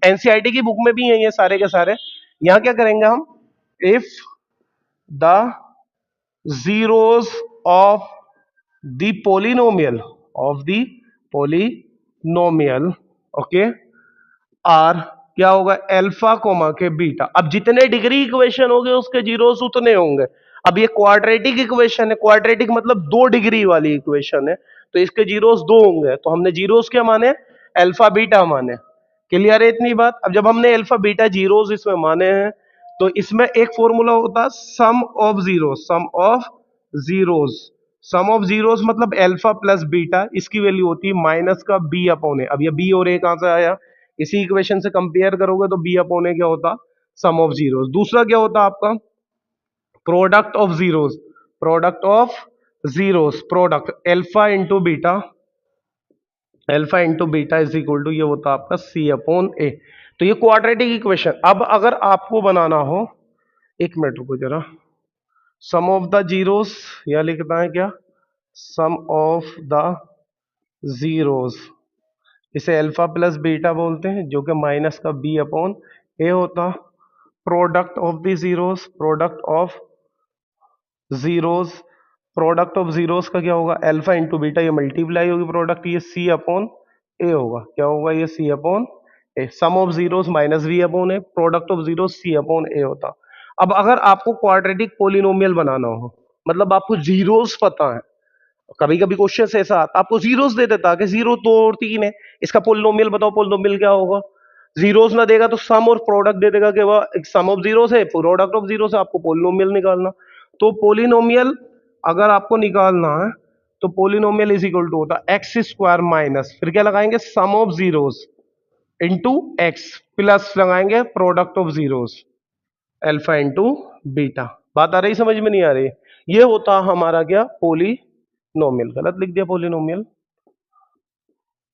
एनसीईआरटी की बुक में भी है ये सारे के सारे। यहाँ क्या करेंगे हम, if the zeros of the polynomial okay are क्या होगा, अल्फा कोमा के बीटा। अब जितने डिग्री इक्वेशन होंगे उसके जीरोस उतने होंगे। अब ये क्वाड्रेटिक इक्वेशन है, क्वाड्रेटिक मतलब 2 डिग्री वाली इक्वेशन है, तो इसके जीरोस 2 होंगे, तो हमने जीरोस क्या माने, अल्फा बीटा माने। क्लियर है इतनी बात। अब जब हमने अल्फा बीटा जीरोस इसमें माने हैं, तो इसमें एक फॉर्मूला होता है sum of zero, sum of zeros मतलब अल्फा प्लस बीटा, इसकी वैल्यू होती है माइनस का बी अपॉन ए। अब ये बी और ए कहां से आया, इसी इक्वेशन से कंपेयर करोगे तो बी अपॉन ए क्या होता, सम ऑफ जीरोस। दूसरा क्या होता आपका, product of zeros, product alpha into beta is equal to, ये होता आपका सी अपॉन ए। तो ये क्वाड्रेटिक इक्वेशन। अब अगर आपको बनाना हो, एक मिनट रुको जरा, सम ऑफ द जीरोस, या लिखता है क्या, सम ऑफ द जीरोस, इसे अल्फा प्लस बीटा बोलते हैं, जो कि माइनस का बी अपॉन ए होता। Product of the zeros, zeros product of zeros का क्या होगा, अल्फा इंटू बीटा, ये मल्टीप्लाई होगी प्रोडक्ट, ये सी अपॉन ए होगा। क्या होगा, ये c upon a. Sum of zeros minus b upon a, product of zeros c upon a होता। अब अगर आपको क्वाड्रेटिक पोलिनोमियल बनाना हो, मतलब आपको जीरोस पता है, कभी कभी क्वेश्चन ऐसा आता, आपको जीरोस दे देता कि 0 2 और 3 है, इसका पोलिनोमियल बताओ, पोलिनोमियल क्या होगा। जीरोस ना देगा तो सम और प्रोडक्ट दे देगा कि वह सम ऑफ जीरोस है, प्रोडक्ट ऑफ जीरोस है, आपको पोलिनोमियल निकालना। तो पोलिनोमियल अगर आपको निकालना है, तो पोलिनोमियल इज इक्वल टू होता एक्स स्क्वायर माइनस, फिर क्या लगाएंगे, sum of zeros into x, plus लगाएंगे product of zeros alpha into beta. बात आ रही, समझ में नहीं आ रही, ये होता हमारा क्या, पोलिनोमियल। गलत लिख दिया, पोलिनोमियल,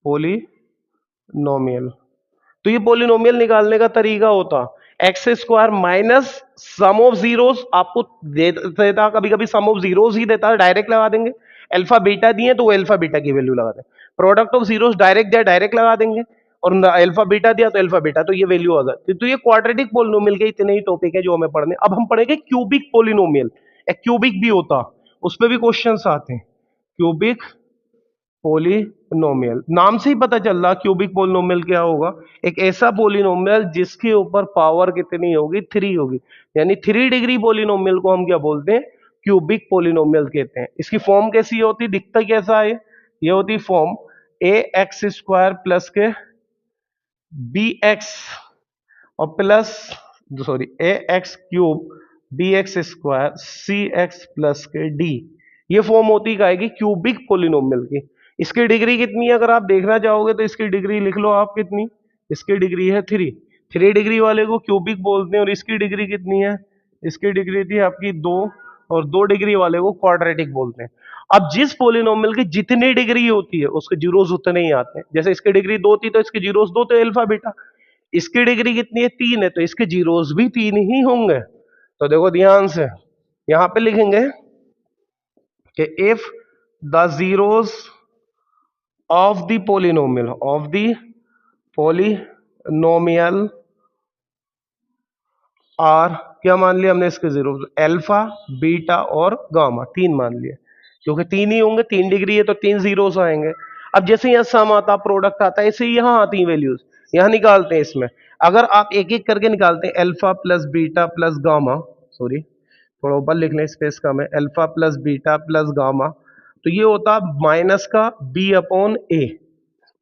पोलिनोमियल। तो ये पोलिनोमियल निकालने का तरीका होता x square minus sum of zeros, आपको देता कभी कभी सम ऑफ जीरोस ही देता है, डायरेक्ट लगा देंगे। अल्फा बीटा दिए तो अल्फा बीटा की वैल्यू लगा दें। प्रोडक्ट ऑफ जीरोस डायरेक्ट दिया, डायरेक्ट लगा देंगे, और अल्फा बीटा दिया तो अल्फा बीटा, तो ये वैल्यू आ जाती। तो ये क्वाड्रेटिक पोलिनोमियल के इतने ही टॉपिक है जो हमें पढ़ने। अब हम पढ़ेंगे क्यूबिक पोलिनोमियल। एक क्यूबिक भी होता, उस पर भी क्वेश्चन आते हैं। क्यूबिक पोलिनोमियल, नाम से ही पता चल रहा क्यूबिक पोलिनोमियल क्या होगा, एक ऐसा पोलिनोमियल जिसके ऊपर पावर कितनी होगी, 3 होगी, यानी 3 डिग्री पोलिनोमियल को हम क्या बोलते हैं, क्यूबिक पोलिनोमियल कहते हैं। इसकी फॉर्म कैसी होती, दिखता कैसा है, ये होती form a x square plus के बी एक्स और plus, sorry, a x cube b x square c x plus के डी। ये फॉर्म होती है की क्यूबिक पोलिनोमियल की। इसकी डिग्री कितनी है, अगर आप देखना चाहोगे तो इसकी डिग्री लिख लो आप, कितनी, इसकी डिग्री है 3। 3 डिग्री वाले को क्यूबिक बोलते हैं, और इसकी डिग्री कितनी है, इसकी डिग्री थी आपकी 2, और 2 डिग्री वाले को क्वाड्रेटिक बोलते हैं। अब जिस पोलिनोमियल की जितनी डिग्री होती है उसके जीरोस उतने ही आते हैं। जैसे इसकी डिग्री 2 थी तो इसके जीरोस 2 थे, अल्फा बीटा। इसकी डिग्री कितनी है, 3 है, तो इसके जीरोस भी 3 ही होंगे। तो देखो ध्यान से, यहां पे लिखेंगे कि if the zeros of the polynomial are, क्या मान लिया हमने इसके जीरो, अल्फा बीटा और गामा, 3 मान लिए, क्योंकि 3 ही होंगे, 3 डिग्री है तो 3 जीरोस आएंगे। अब जैसे यहाँ सम आता, प्रोडक्ट आता है, ऐसे ही यहाँ आती वैल्यूज, यहाँ निकालते हैं। इसमें अगर आप एक एक करके निकालते हैं, alpha plus beta plus gamma, sorry थोड़ा ऊपर लिख लें, स्पेस कम है, alpha plus beta plus gamma, तो ये होता माइनस का बी अपॉन ए।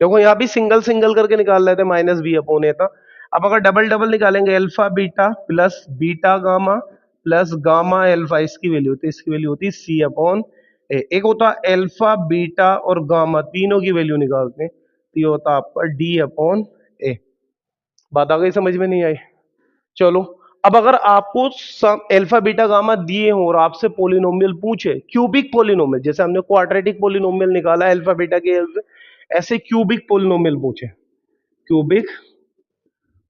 देखो यहाँ भी सिंगल सिंगल करके निकाल रहे थे, माइनस बी अपॉन ए था। अब अगर डबल डबल निकालेंगे, alpha beta plus beta gamma plus gamma alpha, इसकी वैल्यू होती है, इसकी वैल्यू होती है सी अपॉन ए। एक होता अल्फा बीटा और गामा, तीनों की वैल्यू निकालते हैं, तो ये होता आपका डी अपॉन ए। बात आ गई, समझ में नहीं आई, चलो अब अगर आपको अल्फा बीटा गामा दिए हो और आपसे पोलिनोमियल पूछे, क्यूबिक पोलिनोमियल, जैसे हमने क्वाड्रेटिक पोलिनोमियल निकाला अल्फा बीटा के हेल्प से, ऐसे क्यूबिक पोलिनोमियल पूछे, क्यूबिक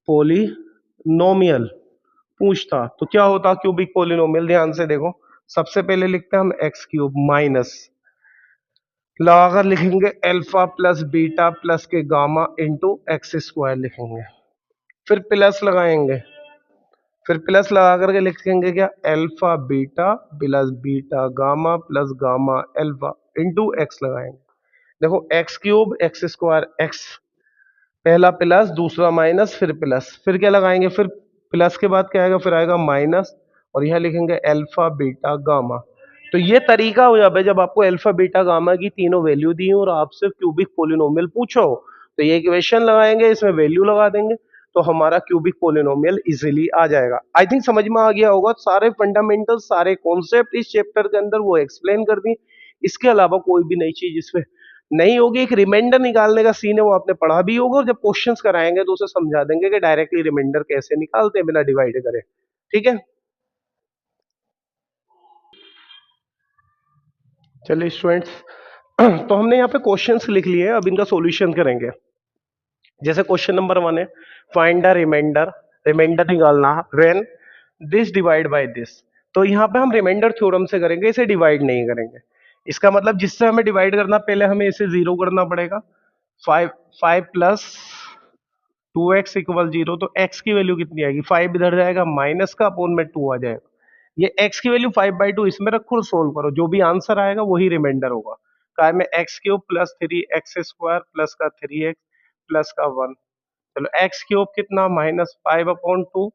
पोलिनोमियल पूछता तो क्या होता क्यूबिक पोलिनोमियल? ध्यान से देखो, सबसे पहले लिखते हैं हम एक्स क्यूब माइनस, लगाकर लिखेंगे अल्फा प्लस बीटा प्लस के गामा इंटू एक्स स्क्वायर लिखेंगे, फिर प्लस लगाएंगे, फिर प्लस लगा करके लिखेंगे क्या, alpha beta plus beta gamma plus gamma alpha into x लगाएंगे। देखो x cube x square x, पहला प्लस दूसरा माइनस फिर प्लस, फिर क्या लगाएंगे, फिर प्लस के बाद क्या आएगा, फिर आएगा माइनस, और यह लिखेंगे अल्फा बीटा गामा। तो ये तरीका हो जाए जब आपको अल्फा बीटा गामा की तीनों वैल्यू दी हो और आपसे क्यूबिक पोलिनोमियल पूछो हो, तो ये इक्वेशन लगाएंगे, इसमें वैल्यू लगा देंगे, तो हमारा क्यूबिक पोलिनोमियल इजीली आ जाएगा। आई थिंक समझ में आ गया होगा, सारे फंडामेंटल सारे कॉन्सेप्ट इस चैप्टर के अंदर वो एक्सप्लेन कर दी। इसके अलावा कोई भी नई चीज इसमें नहीं होगी। एक रिमाइंडर निकालने का सीन है, वो आपने पढ़ा भी होगा, और जब क्वेश्चंस कराएंगे तो उसे समझा देंगे कि डायरेक्टली रिमाइंडर कैसे निकालते हैं बिना डिवाइड करे। ठीक है, चलिए स्टूडेंट्स, तो हमने यहाँ पे क्वेश्चंस लिख लिए, अब इनका सॉल्यूशन करेंगे। जैसे क्वेश्चन नंबर 1 है, फाइंड द रिमाइंडर, रिमाइंडर निकालना when this divide by this. तो यहाँ पे हम रिमाइंडर थ्योरम से करेंगे, इसे डिवाइड नहीं करेंगे। इसका मतलब जिससे हमें डिवाइड करना, पहले हमें इसे जीरो करना पड़ेगा। 5 5 प्लस 2x इक्वल 0, तो x की वैल्यू कितनी आएगी, 5 इधर जाएगा माइनस का, अपोन में 2 आ जाएगा। ये x की वैल्यू 5/2 इसमें रखो और सोल्व करो, जो भी आंसर आएगा वही रिमाइंडर होगा। काय में x cube plus 3x² plus का 3x प्लस का 1। चलो एक्स क्यूब कितना, -5/2,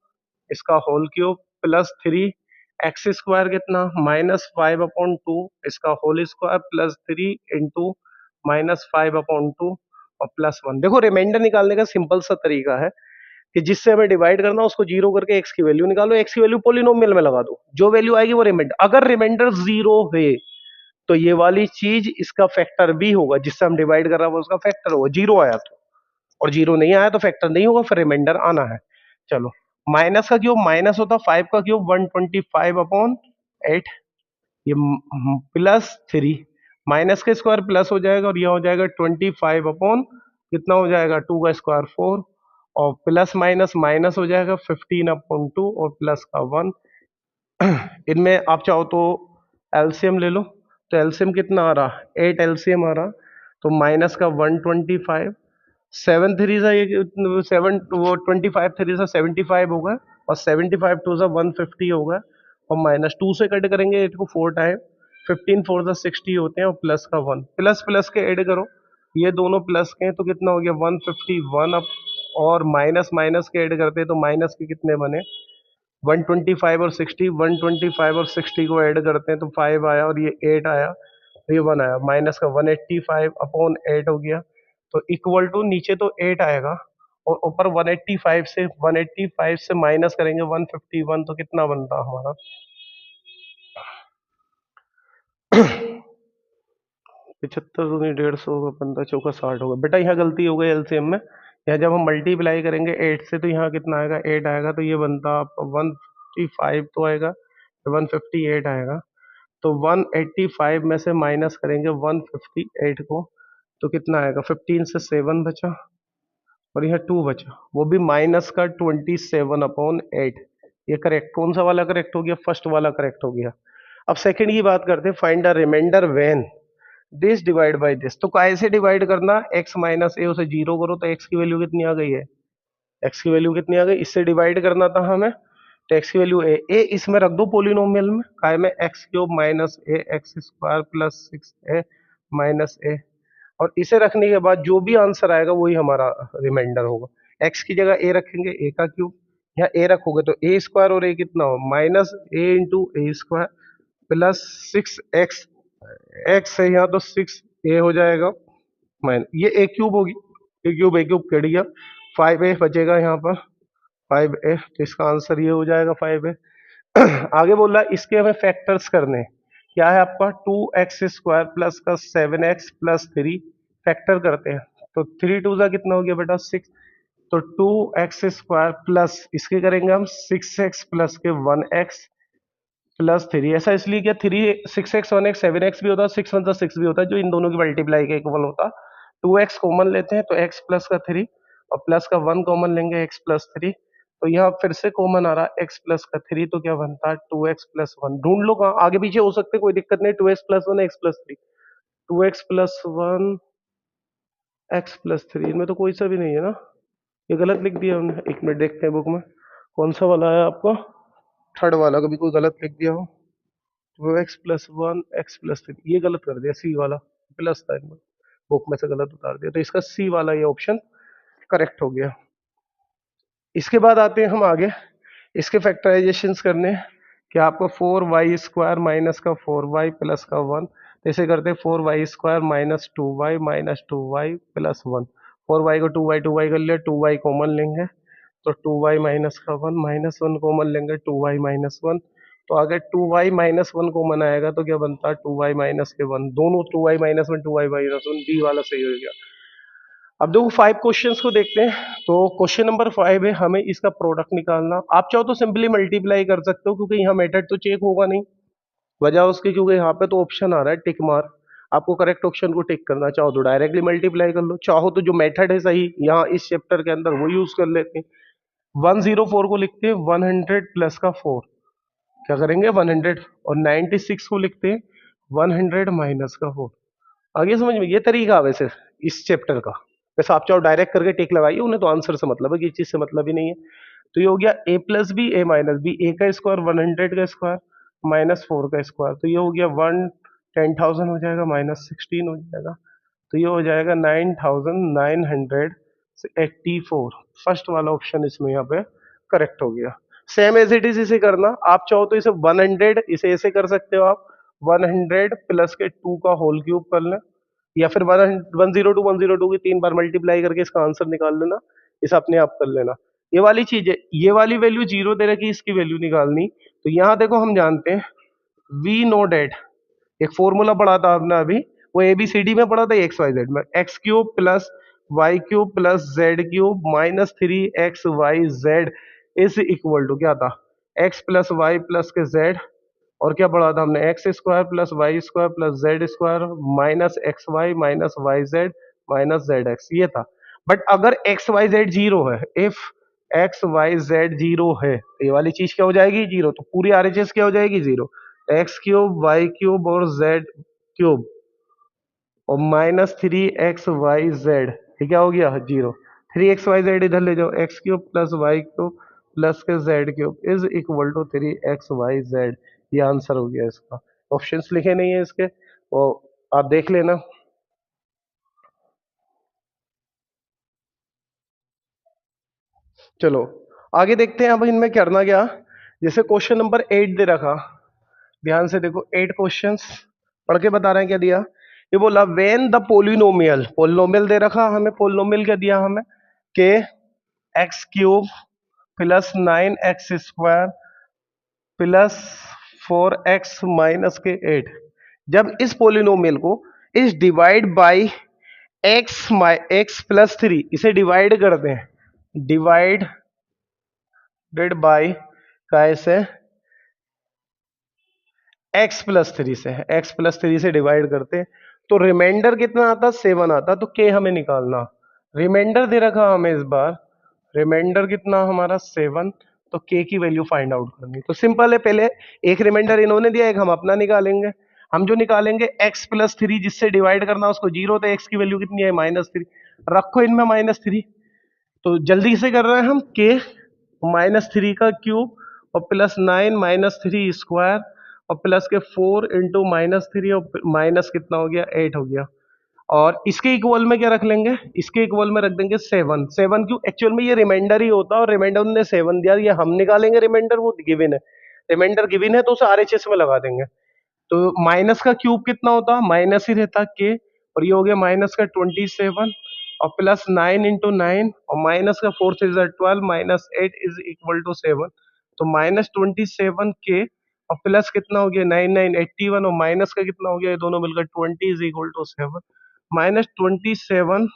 इसका होल क्यूब प्लस 3x² कितना, -5/2, इसका होल स्क्वायर प्लस 3 इंटू -5/2 और प्लस 1। देखो रिमाइंडर निकालने का सिंपल सा तरीका है कि जिससे हमें डिवाइड करना उसको जीरो करके एक्स की वैल्यू निकालो, एक्स की वैल्यू पोलिनोमियल में लगा दो, जो वैल्यू आएगी वो रिमाइंडर। अगर रिमाइंडर जीरो है तो ये वाली चीज इसका फैक्टर भी होगा, जिससे हम डिवाइड कर रहा है वो उसका फैक्टर होगा, जीरो आया तो, और जीरो नहीं आया तो फैक्टर नहीं होगा, फिर रिमाइंडर आना है। चलो, माइनस का क्यूब माइनस होता, 5 का क्यूब 125/8, ये प्लस 3, माइनस का स्क्वायर प्लस हो जाएगा, और यह हो जाएगा 25 अपॉन कितना हो जाएगा, 2 का स्क्वायर 4, और प्लस माइनस माइनस हो जाएगा 15/2 और प्लस का 1। इनमें आप चाहो तो एलसीएम ले लो, तो एलसीएम कितना आ रहा, 8 एलसीएम आ रहा, तो माइनस का 125, 7 थ्री सा ये 7, वो 25 थ्री सा 75 होगा, और 75 टू सा 150 होगा, और माइनस 2 से कट करेंगे 8 को 4 टाइम, 15 4 सा 60 होते हैं, और प्लस का 1, प्लस प्लस के ऐड करो, ये दोनों प्लस के हैं तो कितना हो गया 151 अब, और माइनस माइनस के ऐड करते हैं तो माइनस के कितने बने 125 और 60, 125 और 60 को ऐड करते हैं तो 5 आया, और ये 8 आया, तो ये 1 आया, माइनस का 185 अपॉन 8 हो गया, तो इक्वल टू नीचे तो 8 आएगा, और ऊपर 185 से माइनस करेंगे 151, तो कितना बनता हमारा 75 दूनी 150 होगा, 15 चौका 60 होगा। बेटा यहाँ गलती हो गई एलसीएम में, यहाँ जब हम मल्टीप्लाई करेंगे 8 से तो यहाँ कितना आएगा 8 आएगा, तो ये बनता आपका 155 तो आएगा, 158 आएगा, तो 185 में से माइनस करेंगे 158 को, तो कितना आएगा 15 से 7 बचा, और यह 2 बचा, वो भी माइनस का 27/8। ये करेक्ट, कौन सा वाला करेक्ट हो गया, फर्स्ट वाला करेक्ट हो गया। अब सेकंड की बात करते हैं, find the remainder when this divide by this. तो कैसे डिवाइड करना, x माइनस ए उसे जीरो करो, तो x की वैल्यू कितनी आ गई है, x की वैल्यू कितनी आ गई, इससे डिवाइड करना था हमें, तो x की वैल्यू ए इसमें रख दो पोलिनोमियल में, काय में x cube minus a x square plus 6a minus a, और इसे रखने के बाद जो भी आंसर आएगा वही हमारा रिमाइंडर होगा। x की जगह a रखेंगे, a का क्यूब, यहाँ a रखोगे तो ए स्क्वायर, और a कितना हो माइनस ए इंटू ए स्क्वायर प्लस 6x, x है यहाँ तो 6a हो जाएगा, माइन ये a क्यूब होगी, ए क्यूब कट गया, 5a बचेगा यहाँ पर, 5a, तो इसका आंसर ये हो जाएगा 5a। आगे बोल रहा है इसके हमें फैक्टर्स करने हैं। क्या है आपका 2x² प्लस का 7x प्लस 3, फैक्टर करते हैं, तो 3 2 सा कितना हो गया बेटा 6, तो 2x² प्लस इसके करेंगे हम 6x प्लस के 1x प्लस 3। ऐसा इसलिए क्या, 3 6x 1x 7x भी होता है, 6 1 6 भी होता है, जो इन दोनों की मल्टीप्लाई के इक्वल होता। 2x कॉमन लेते हैं तो x प्लस का 3 और प्लस का 1 कॉमन लेंगे x प्लस 3। तो यहाँ फिर से कॉमन आ रहा x प्लस का 3, तो क्या बनता है 2x प्लस 1। ढूंढ लो कहाँ, आगे पीछे हो सकते, कोई दिक्कत नहीं। 2x plus 1 x plus 3, 2x plus 1 x plus 3, इनमें तो कोई सा भी नहीं है ना, ये गलत लिख दिया हमने। एक मिनट देखते हैं बुक में कौन सा वाला है आपका, थर्ड वाला, कभी कोई गलत लिख दिया हो। 2x प्लस 1 x प्लस 3, ये गलत कर दिया, सी वाला प्लस था इनमें, बुक में से गलत उतार दिया, तो इसका सी वाला ये ऑप्शन करेक्ट हो गया। इसके बाद आते हैं हम आगे इसके फैक्टराइजेशंस करने, कि आपको 4y² माइनस का 4y प्लस का 1, तो इसे करते हैं 4y² minus 2y minus 2y plus 1। 4y को 2y कर लिया, 2y कॉमन लेंगे तो 2y माइनस का 1 माइनस 1 कॉमन लेंगे 2y माइनस 1। तो अगर 2y माइनस 1 कॉमन आएगा तो क्या बनता है 2y माइनस के 1, दोनों 2y minus 1 2y minus 1, B वाला सही हो गया। अब देखो 5 क्वेश्चंस को देखते हैं। तो क्वेश्चन नंबर 5 है, हमें इसका प्रोडक्ट निकालना। आप चाहो तो सिंपली मल्टीप्लाई कर सकते हो, क्योंकि यहाँ मेथड तो चेक होगा नहीं, वजह उसकी क्योंकि यहाँ पे तो ऑप्शन आ रहा है टिक मार्क, आपको करेक्ट ऑप्शन को टिक करना। चाहो तो डायरेक्टली मल्टीप्लाई कर लो, चाहो तो जो मेथड है सही यहाँ इस चैप्टर के अंदर वो यूज कर लेते हैं। 104 को लिखते हैं 100 प्लस का 4, क्या करेंगे 100, और 96 को लिखते हैं 100 माइनस का 4। आगे समझ में, ये तरीका है वैसे इस चैप्टर का। वैसे आप चाहो डायरेक्ट करके टिक लगाइए, उन्हें तो आंसर से मतलब है कि इस चीज से मतलब ही नहीं है। तो ये हो गया a plus b a minus b, a का स्क्वायर 100 का स्क्वायर माइनस 4 का स्क्वायर, तो ये हो गया 10,000 हो जाएगा माइनस 16 हो जाएगा, तो ये हो जाएगा 9,984। फर्स्ट वाला ऑप्शन इसमें यहाँ पे करेक्ट हो गया। सेम एज इट इज इसे करना, आप चाहो तो इसे 100 इसे ऐसे कर सकते हो आप, 100 प्लस के 2 का होल क्यूब कर लें, या फिर 102 की 3 बार मल्टीप्लाई करके इसका आंसर निकाल लेना, इसे अपने आप कर लेना। ये वाली चीज है, ये वाली वैल्यू 0 दे रखी, इसकी वैल्यू निकालनी। तो यहाँ देखो हम जानते हैं वी नो डेट, एक फॉर्मूला पढ़ा था आपने अभी, वो ABCD में पढ़ा था XYZ में, x cube plus Y cube plus Z cube minus 3XYZ is equal to क्या था, एक्स प्लस वाई प्लस के जेड, और क्या पढ़ा था हमने x² plus y² plus z² minus XY minus YZ minus ZX, ये था। बट अगर XYZ 0 है, इफ XYZ 0 है, तो ये वाली चीज क्या हो जाएगी 0, तो पूरी RHS क्या हो जाएगी 0। एक्स क्यूब वाई क्यूब और जेड क्यूब और माइनस 3XYZ, ये क्या हो गया 0। 3XYZ इधर ले जाओ, x cube plus Y cube plus के z cube is equal to 3XYZ, ये आंसर हो गया इसका। ऑप्शंस लिखे नहीं है इसके, वो आप देख लेना। चलो आगे देखते हैं अब इनमें करना क्या। जैसे क्वेश्चन नंबर 8 दे रखा, ध्यान से देखो 8 क्वेश्चंस पढ़ के बता रहे हैं क्या दिया। ये बोला वेन द पोलिनोमियल, पोलिनोमियल दे रखा हमें, पोलिनोमियल क्या दिया हमें के X cube plus 9x² plus 4x minus के 8, जब इस पोलिनोमियल को इस डिवाइड बाई x प्लस 3 इसे डिवाइड करते हैं, डिवाइडेड बाई कैसे x प्लस 3 से, x प्लस 3 से डिवाइड करते हैं, तो रिमाइंडर कितना आता 7 आता, तो k हमें निकालना। रिमाइंडर दे रखा हमें इस बार, रिमाइंडर कितना हमारा 7, तो k की वैल्यू फाइंड आउट करनी। तो सिंपल है, पहले एक रिमाइंडर इन्होंने दिया, एक हम अपना निकालेंगे। हम जो निकालेंगे x प्लस 3 जिससे डिवाइड करना उसको 0, तो x की वैल्यू कितनी है -3, रखो इनमें -3। तो जल्दी से कर रहे हैं हम, k -3 का क्यूब और प्लस 9 -3 स्क्वायर और प्लस के 4 इंटू -3 और माइनस कितना हो गया 8 हो गया। और इसके इक्वल में क्या रख लेंगे, इसके इक्वल में रख देंगे 7। 7 क्यों, एक्चुअल में ये रिमाइंडर ही होता है और रिमाइंडर ने 7 दिया, ये हम निकालेंगे रिमाइंडर, वो गिवन है, रिमाइंडर गिवन है तो उसे RHS में लगा देंगे। तो माइनस का क्यूब कितना होता, माइनस ही रहता के, और ये हो गया माइनस का 27 और प्लस 9 इंटू 9 और माइनस का 4 3 12 माइनस 8 इज इक्वल टू 7, तो -27 के और प्लस कितना हो गया 9 9 81 और माइनस का कितना हो गया, ये दोनों मिलकर 20 इज इक्वल टू 7, -27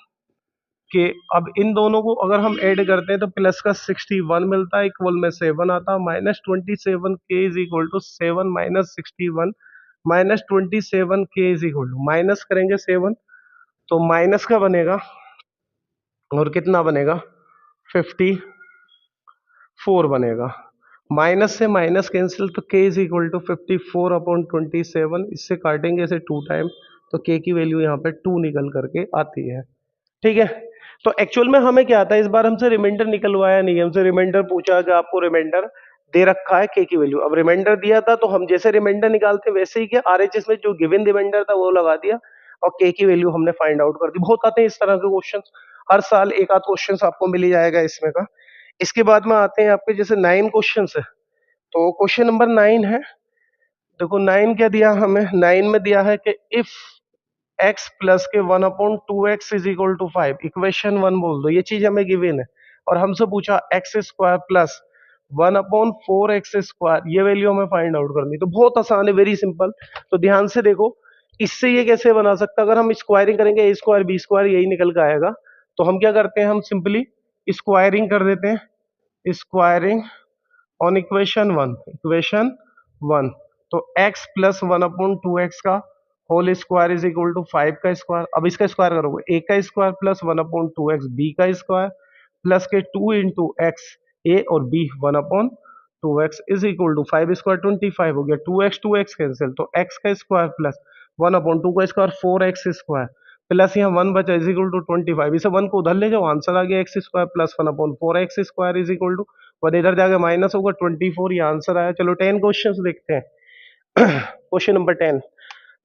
कि अब इन दोनों को अगर हम ऐड करते हैं तो प्लस का 61 मिलता है, इक्वल में 7 आता है, -27k is equal to 7 minus 61, -27k is equal to, minus करेंगे 7 तो माइनस का बनेगा और कितना बनेगा 54 बनेगा, माइनस से माइनस कैंसिल तो k इज इक्वल टू 54/27, इससे काटेंगे इसे 2 टाइम तो k की वैल्यू यहाँ पे 2 निकल करके आती है। ठीक है, तो एक्चुअल में हमें क्या था, इस बार हमसे रिमाइंडर निकलवाया नहीं, हमसे रिमाइंडर पूछा कि आपको रिमाइंडर दे रखा है k की वैल्यू, अब रिमाइंडर दिया था तो हम जैसे रिमाइंडर निकालते वैसे ही क्या RHS में जो गिवन रिमाइंडर था वो लगा दिया और k की वैल्यू हमने फाइंड आउट कर दी। बहुत आते हैं इस तरह के क्वेश्चन, हर साल एक आध क्वेश्चन आपको मिल ही जाएगा इसमें का। इसके बाद में आते हैं आपके जैसे 9 क्वेश्चन है, तो क्वेश्चन नंबर 9 है, देखो 9 क्या दिया हमें, 9 में दिया है कि इफ x प्लस के 1/2x is equal to 5, equation 1 बोल दो, ये चीज हमें गिवन है और हमसे पूछा एक्स स्क्वायर प्लस 1/4x², ये वैल्यू हमें फाइंड आउट करनी, तो बहुत आसान है, वेरी सिंपल। तो ध्यान से देखो इससे ये कैसे बना सकता, अगर हम स्क्वायरिंग करेंगे a स्क्वायर b स्क्वायर यही निकल के आएगा, तो हम क्या करते हैं, हम सिंपली स्क्वायरिंग कर देते हैं, स्क्वायरिंग ऑन इक्वेशन 1, तो x प्लस 1/2x का whole square is equal to 5 का स्क्वायर, अब इसका स्क्वायर करोगे a का स्क्वायर प्लस 1/2x b का स्क्वायर प्लस के 2 इंटू एक्स ए और b 1/2x is equal to 5 square 25 हो गया, 2x कैंसिल तो x का स्क्वायर प्लस 1/2 का स्क्वायर 4x स्क्वायर प्लस यहाँ 1 बचा इज इक्वल टू 25, इसे 1 को उधर ले जाओ, आंसर आ गया x square plus 1/4x square is equal to 1, इधर जाके माइनस होगा 24, ये आंसर आया। चलो 10 क्वेश्चंस देखते हैं। क्वेश्चन नंबर 10,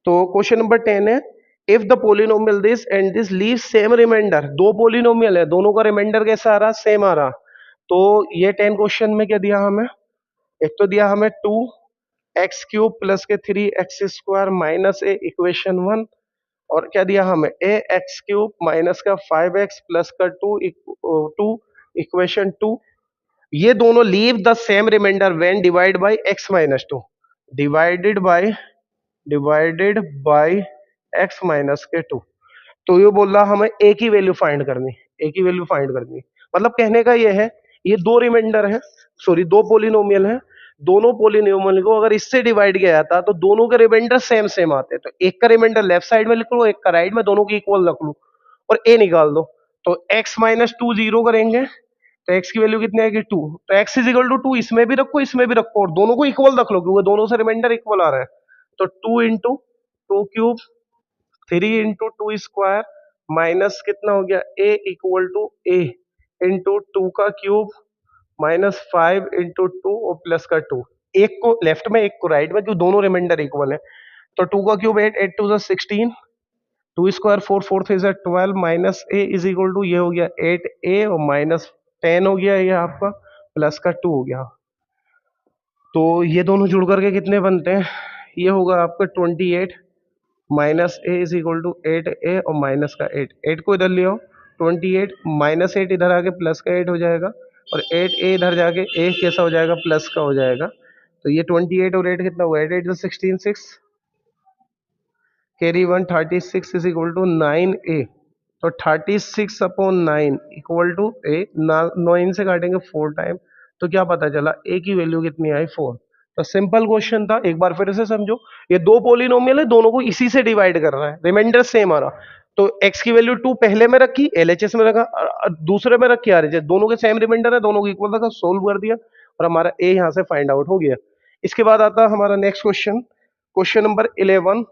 तो क्वेश्चन नंबर 10 है, if the polynomial this and this leave same remainder, दो पोलिनोमियल है, दोनों का रिमाइंडर कैसा आ रहा, सेम आ रहा, तो ये 10 क्वेश्चन में क्या दिया हमें, एक तो दिया हमें 2x³ प्लस के 3x² माइनस ए इक्वेशन 1, और क्या दिया हमें ax³ माइनस का 5x प्लस का 2 इक्वेशन 2, ये दोनों leave the same remainder when divide by x minus 2, divided by x minus के 2, तो ये बोल रहा हमें a की वैल्यू फाइंड करनी, a की वैल्यू फाइंड करनी, मतलब कहने का ये है, ये दो रिमाइंडर है, सॉरी दो पोलिनोमियल है, दोनों पोलिनोमियल को अगर इससे डिवाइड किया जाता तो दोनों के रिमाइंडर सेम सेम आते, तो एक का रिमाइंडर लेफ्ट साइड में लिख लो, एक का राइट में, दोनों की इक्वल रख लो और a निकाल दो, तो x माइनस 2 जीरो करेंगे तो x की वैल्यू कितनी आएगी 2, तो x इज इक्वल टू 2, इसमें भी रखो इसमें भी रखो और दोनों को इक्वल रख लो क्योंकि दोनों से रिमाइंडर इक्वल आ रहा है, तो 2 इंटू 2³ 3 इंटू 2 स्क्वायर माइनस कितना हो गया a equal to a into 2 का क्यूब माइनस 5 इंटू 2 और प्लस का 2, एक को लेफ्ट में एक को राइट में, जो दोनों रिमाइंडर इक्वल है, तो 2 का cube 8, 8 two 16, 2 square 4, 4 3 12 minus a is equal to, ये हो गया 8a और माइनस 10 हो गया ये आपका, प्लस का 2 हो गया, तो ये दोनों जुड़ करके कितने बनते हैं, ये होगा आपका 28 minus A is equal to 8a और माइनस का 8, 8 को इधर ले आओ, 28 माइनस 8 इधर आके प्लस का 8 हो जाएगा और 8a इधर जाके a कैसा हो जाएगा, प्लस का हो जाएगा, तो ये 28 और 8 कितना हुआ, 8 8 16 6 carry 1 36 is equal to 9a, तो 36/9 इक्वल टू a, 9 से काटेंगे 4 टाइम, तो क्या पता चला a की वैल्यू कितनी आई 4, तो सिंपल क्वेश्चन था, एक बार फिर से समझो, ये दो पोलिनोमियल है, दोनों को इसी से डिवाइड कर रहा है, रिमाइंडर सेम आ रहा, तो x की वैल्यू 2 पहले में रखी LHS में रखा, दूसरे में रखी RHS, दोनों के सेम रिमाइंडर है, दोनों को इक्वल रखा, सोल्व कर दिया और हमारा a यहां से फाइंड आउट हो गया। इसके बाद आता है हमारा नेक्स्ट क्वेश्चन, क्वेश्चन नंबर 11,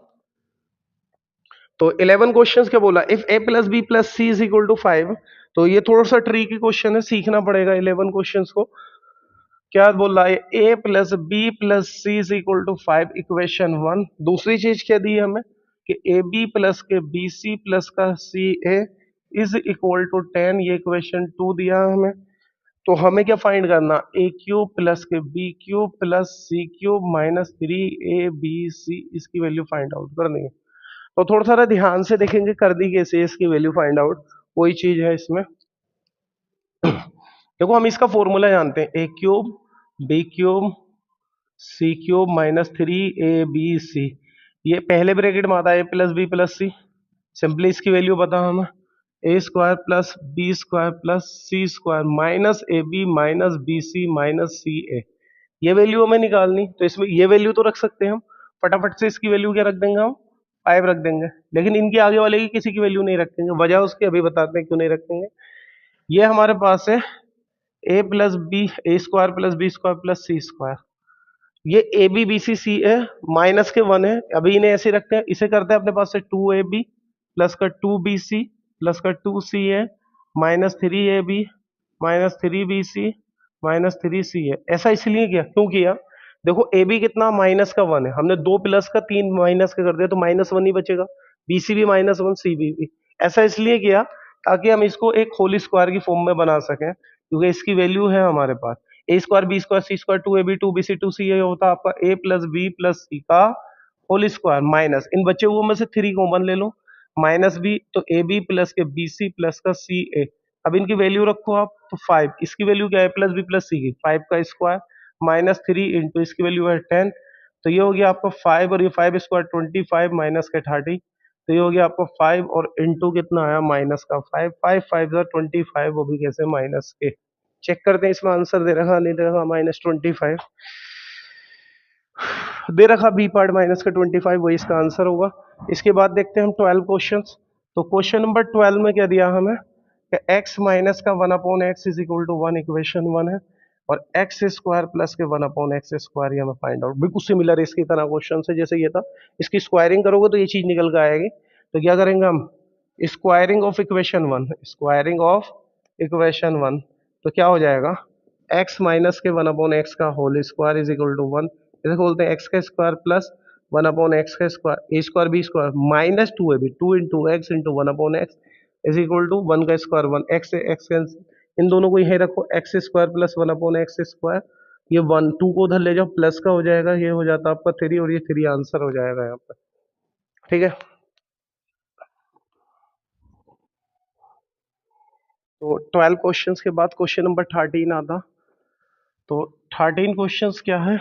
तो 11 क्वेश्चंस क्या बोला, if a plus B plus C is equal to 5, तो ये थोड़ा सा ट्रिकी क्वेश्चन है, सीखना पड़ेगा 11 क्वेश्चंस को। क्या बोल रहा है, a plus B plus C is equal to 5 equation 1, दूसरी चीज क्या दी हमें कि ए बी प्लस के बी सी प्लस का C A is equal to 10, ये इक्वेशन 2 दिया हमें, तो हमें क्या फाइंड करना, a³ प्लस के b³ plus c³ minus 3ab/c, इसकी वैल्यू फाइंड आउट करनी है, तो थोड़ा सा ध्यान से देखेंगे कर दी कैसे इसकी वैल्यू फाइंड आउट, कोई चीज है इसमें, देखो हम इसका फॉर्मूला जानते हैं, a³ b³ c³ minus 3ab/c, ये पहले ब्रैकेट में आता है a plus B plus c, simply इसकी वैल्यू पता हमें, a square plus b square plus C square minus a b minus b c minus c a, ये वैल्यू हमें निकालनी। तो इसमें ये वैल्यू तो रख सकते हैं हम, फटाफट से इसकी वैल्यू क्या रख देंगे हम, 5 रख देंगे। लेकिन इनके आगे वाले की किसी की वैल्यू नहीं रखेंगे, वजह उसकी अभी बताते हैं क्यों नहीं रखेंगे। ये हमारे पास है a plus b, a square plus b square plus C square, ये ए बी बी सी सी है, माइनस के 1 है, अभी इन्हें ऐसे रखते हैं। इसे करते हैं अपने पास से 2ab प्लस का 2bc प्लस का 2ca minus 3ab minus 3bc minus 3ca। ऐसा इसलिए किया, क्यों किया, देखो ए बी कितना माइनस का 1 है, हमने 2 प्लस का 3 माइनस का कर दिया तो माइनस 1 ही बचेगा, बी सी भी माइनस 1 सी बी भी। ऐसा इसलिए किया ताकि हम इसको एक होल स्क्वायर की फॉर्म में बना सकें, क्योंकि इसकी वैल्यू है हमारे पास ए स्क्वायर बी स्क्वायर सी स्क्वायर 2ab 2bc 2c, ये होता है आपका a प्लस बी प्लस सी का होल स्क्वायर माइनस इन बचे हुए में से 3 कॉमन ले लो, माइनस बी तो ए बी प्लस के बी सी प्लस का सी ए। अब इनकी वैल्यू रखो आप तो 5, इसकी वैल्यू क्या है प्लस बी प्लस सी की 5 का स्क्वायर माइनस 3 इंटू इसकी वैल्यू है 10, तो ये हो गया आपका 5 और ये 5 स्क्वायर 25 माइनस के 30, तो ये हो गया आपका 5 और इंटू कितना आया माइनस का 5, 5 5 25, वो भी कैसे माइनस के। चेक करते हैं इसमें आंसर दे रखा नहीं दे रखा, -25 दे रखा, बी पार्ट माइनस का 25 वही इसका आंसर होगा। इसके बाद देखते हैं हम 12 क्वेश्चंस। तो क्वेश्चन नंबर 12 में क्या दिया हमें कि x माइनस का 1/x is equal to 1, equation 1 है, और एक्स स्क्वायर प्लस के 1/x स्क्वायर ये हमें फाइंड आउट। बिल्कुल सिमिलर इसकी तरह क्वेश्चन है जैसे ये था, इसकी स्क्वायरिंग करोगे तो ये चीज निकल कर आएगी। तो क्या करेंगे हम, squaring of equation 1, squaring of equation 1, तो क्या हो जाएगा x माइनस के 1/x का whole square is equal to 1, इसे बोलते हैं x का स्क्वायर प्लस 1/x का square, A square B square minus 2ab 2 into X into 1/x is equal to 1 का स्क्वायर 1, एक्स से एक्स कैंसिल, इन दोनों को यहीं रखो, x square plus 1/x square, ये 1 2 को उधर ले जाओ, प्लस का हो जाएगा, ये हो जाता है आपका 3 और ये 3 आंसर हो जाएगा यहाँ पर। ठीक है, तो 12 क्वेश्चंस के बाद क्वेश्चन नंबर 13 आता। तो 13 क्वेश्चंस क्या है,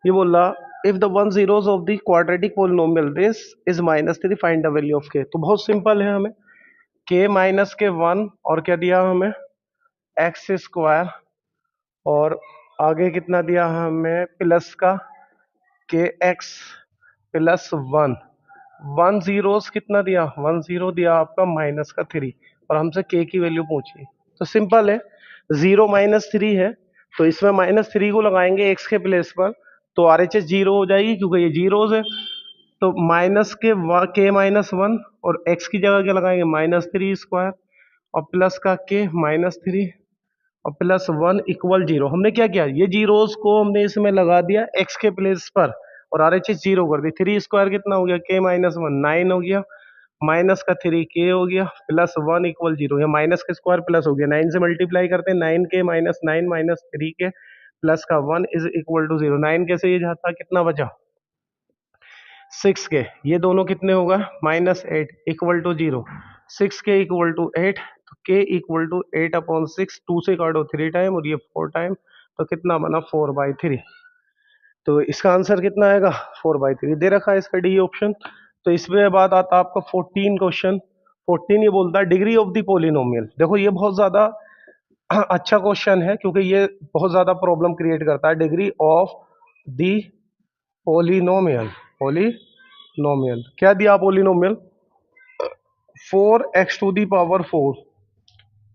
ये बोला if the one zeros of the quadratic polynomial this is -3 find the value of के। तो बहुत सिंपल है, हमें के माइनस के 1 और क्या दिया हमें एक्स स्क्वायर, और आगे कितना दिया हमें प्लस का के एक्स प्लस 1, 1 जीरोस कितना दिया 1 जीरो दिया आपका माइनस का 3, और हमसे के की वैल्यू पूछी। तो सिंपल है, 0 - 3 है तो इसमें -3 को लगाएंगे एक्स के प्लेस पर, तो आर एच एस जीरो हो जाएगी क्योंकि ये जीरोज है। तो माइनस के -1 और एक्स की जगह क्या लगाएंगे -3 स्क्वायर और प्लस का के -3 और प्लस 1 इक्वल 0। हमने क्या किया, ये जीरोस को हमने इसमें लगा दिया एक्स के प्लेस पर और आर एच एस जीरो कर दी। 3 स्क्वायर कितना हो गया के -1 9 हो गया, माइनस का 3 के हो गया प्लस 1 इक्वल 0, या माइनस का स्क्वायर प्लस हो गया, 9 से मल्टीप्लाई करते हैं 9 के -9 माइनस 3 के प्लस का 1 इज इक्वल टू 0। 9 कैसे ये जाता, कितना बचा 6 के, ये दोनों कितने होगा -8 इक्वल टू 0, 6 के इक्वल टू 8, तो के इक्वल टू 8/6, 2 से काटो 3 टाइम और ये 4 टाइम, तो कितना बना 4/3। तो इसका आंसर कितना आएगा 4/3 दे रखा है इसका डी ऑप्शन। तो इसमें बाद आता है आपका 14 क्वेश्चन। 14 ये बोलता है डिग्री ऑफ द पोलिनोमियल। देखो ये बहुत ज्यादा अच्छा क्वेश्चन है क्योंकि ये बहुत ज्यादा प्रॉब्लम क्रिएट करता है। Degree of the polynomial, polynomial क्या दिया polynomial 4x⁴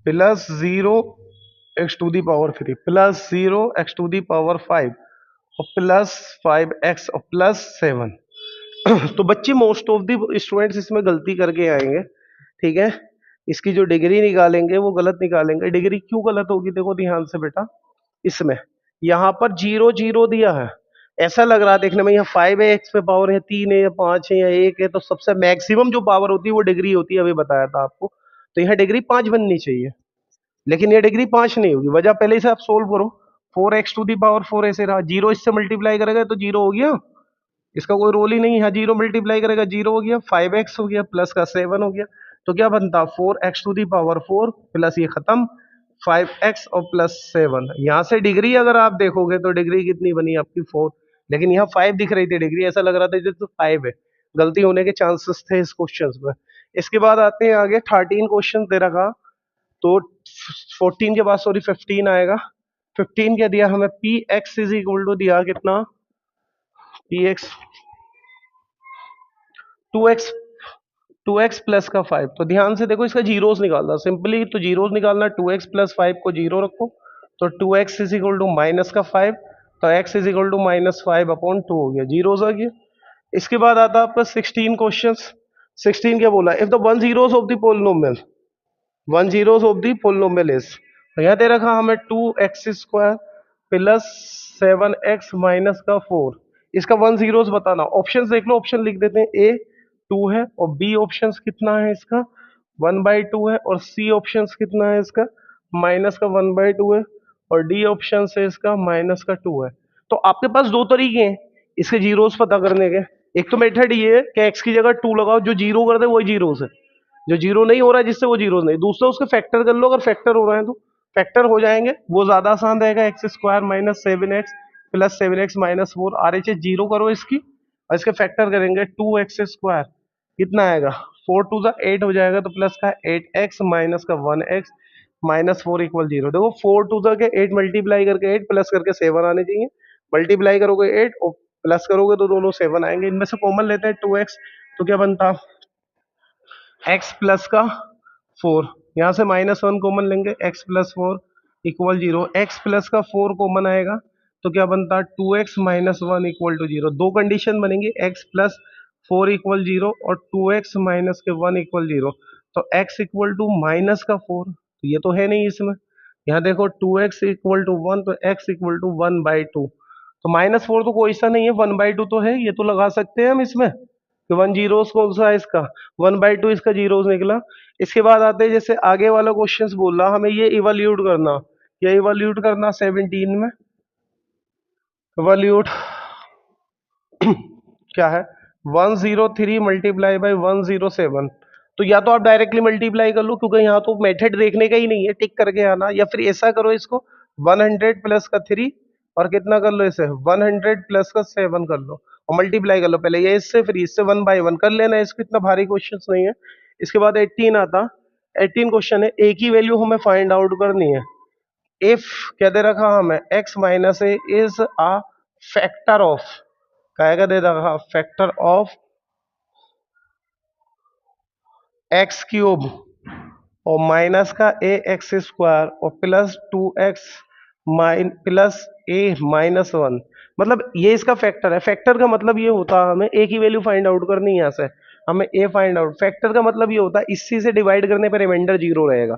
plus 0x⁴ plus 0x⁵ और प्लस 5x और प्लस 7। तो बच्चे मोस्ट ऑफ द स्टूडेंट्स इसमें गलती करके आएंगे, ठीक है, इसकी जो डिग्री निकालेंगे वो गलत निकालेंगे। डिग्री क्यों गलत होगी, देखो ध्यान से बेटा, इसमें यहाँ पर 0 0 दिया है, ऐसा लग रहा है देखने में यहाँ 5 है, x पे पावर है 3 है या 5 है या 1 है, तो सबसे मैक्सिमम जो पावर होती है वो डिग्री होती है, अभी बताया था आपको। तो यहाँ डिग्री 5 बननी चाहिए, लेकिन ये डिग्री 5 नहीं होगी। वजह पहले से आप सोल्व करो, 4x⁴ ऐसे रहा, 0 इससे मल्टीप्लाई करेगा तो 0 हो गया, इसका कोई रोल ही नहीं है, 0 मल्टीप्लाई करेगा 0 हो गया, 5x हो गया प्लस का 7 हो गया, तो क्या बनता 4x⁴ प्लस ये खत्म 5x और प्लस 7। यहाँ से डिग्री अगर आप देखोगे तो डिग्री कितनी बनी आपकी 4, लेकिन यहाँ 5 दिख रही थी डिग्री, ऐसा लग रहा था जैसे 5 है। गलती होने के चांसेस थे इस क्वेश्चन में, इसके बाद आते हैं आगे 13 क्वेश्चन दे रखा, तो 14 के बाद सॉरी 15 आएगा। 15 क्या दिया हमें, P X is equal to दिया कितना, P x 2x 2x plus का 5। तो ध्यान से देखो इसका जीरोस निकालना सिंपली, तो जीरोस निकालना 2x प्लस 5 को जीरो रखो, तो 2x is equal to minus का 5, तो x is equal to minus 5 upon 2 हो गया, जीरोस आ गया। इसके बाद आता है आपका 16 क्वेश्चंस। 16 क्या बोला, if the one zeros of the polynomial, one zeros of the polynomial is, तो यहाँ दे रखा हमें 2x square plus 7x minus का 4, इसका वन जीरोस बताना। ऑप्शंस देख लो, ऑप्शन लिख देते हैं, ए 2 है और बी ऑप्शंस कितना है इसका 1/2 है, और सी ऑप्शंस कितना है इसका माइनस का 1/2 है, और डी ऑप्शन है इसका माइनस का 2 है। तो आपके पास दो तरीके हैं इसके जीरोस पता करने के। एक तो मेथड ये है कि एक्स की जगह 2 लगाओ, जो जीरो कर दे वही जीरोस है, जो जीरो नहीं हो रहा है जिससे वो जीरो नहीं। दूसरा उसके फैक्टर कर लो, अगर फैक्टर हो रहा है तो फैक्टर हो जाएंगे, वो ज्यादा आसान रहेगा। X square minus 7x plus 7x minus 4, R H zero करो इसकी, और इसके फैक्टर करेंगे 2x स्क्वायर कितना आएगा 4 टू ज़ा 8 हो जाएगा, तो प्लस का 8x माइनस का 1x माइनस 4 इक्वल जीरो। देखो 4 टू ज़ा के 8 मल्टीप्लाई करके 8 प्लस करके 7 आने चाहिए, मल्टीप्लाई करोगे 8 और प्लस करोगे तो दोनों 7 आएंगे। इनमें से कॉमन लेते हैं 2x, तो क्या बनता x प्लस का 4, यहाँ से -1 कॉमन लेंगे, x plus 4 equal zero. X plus का 4 कॉमन आएगा तो क्या बनता है 2x minus 1 equal to zero. दो कंडीशन बनेंगी, x प्लस 4 इक्वल जीरो और 2x माइनस के 1 इक्वल जीरो। तो x इक्वल टू माइनस का 4, तो ये तो है नहीं इसमें। यहाँ देखो 2x इक्वल टू 1, तो x इक्वल टू 1/2, तो -4 तो कोई सा नहीं है, 1/2 तो है, ये तो लगा सकते हैं हम इसमें कि 1 जीरोस कौन सा है इसका 1/2 इसका जीरोस निकला। इसके बाद आते हैं जैसे आगे वाला क्वेश्चंस बोल रहा हमें ये इवैल्यूएट करना, या इवैल्यूएट करना 17 में। इवैल्यूएट क्या है 103 मल्टीप्लाई बाई 107, तो या तो आप डायरेक्टली मल्टीप्लाई कर लो क्योंकि यहाँ तो मेथड देखने का ही नहीं है, टिक करके आना, या फिर ऐसा करो इसको 100 प्लस का 3 और कितना कर लो इसे 100 प्लस का 7 कर लो और मल्टीप्लाई कर लो, पहले ये इससे फिर इससे 1 बाई 1 कर लेना, इसको इतना भारी क्वेश्चन नहीं है। इसके बाद 18 आता, 18 क्वेश्चन है, ए की वैल्यू हमें फाइंड आउट करनी है। इफ क्या दे रखा हमें x minus A is a factor of, क्या दे रखा फैक्टर ऑफ एक्स क्यूब और माइनस का ए एक्स स्क्वायर और प्लस 2x प्लस ए माइनस 1, मतलब ये इसका फैक्टर है। फैक्टर का मतलब ये होता है हमें ए की वैल्यू फाइंड आउट करनी है, यहाँ से हमें ए फाइंड आउट। फैक्टर का मतलब ये होता है इसी से डिवाइड करने पर रिमाइंडर जीरो रहेगा।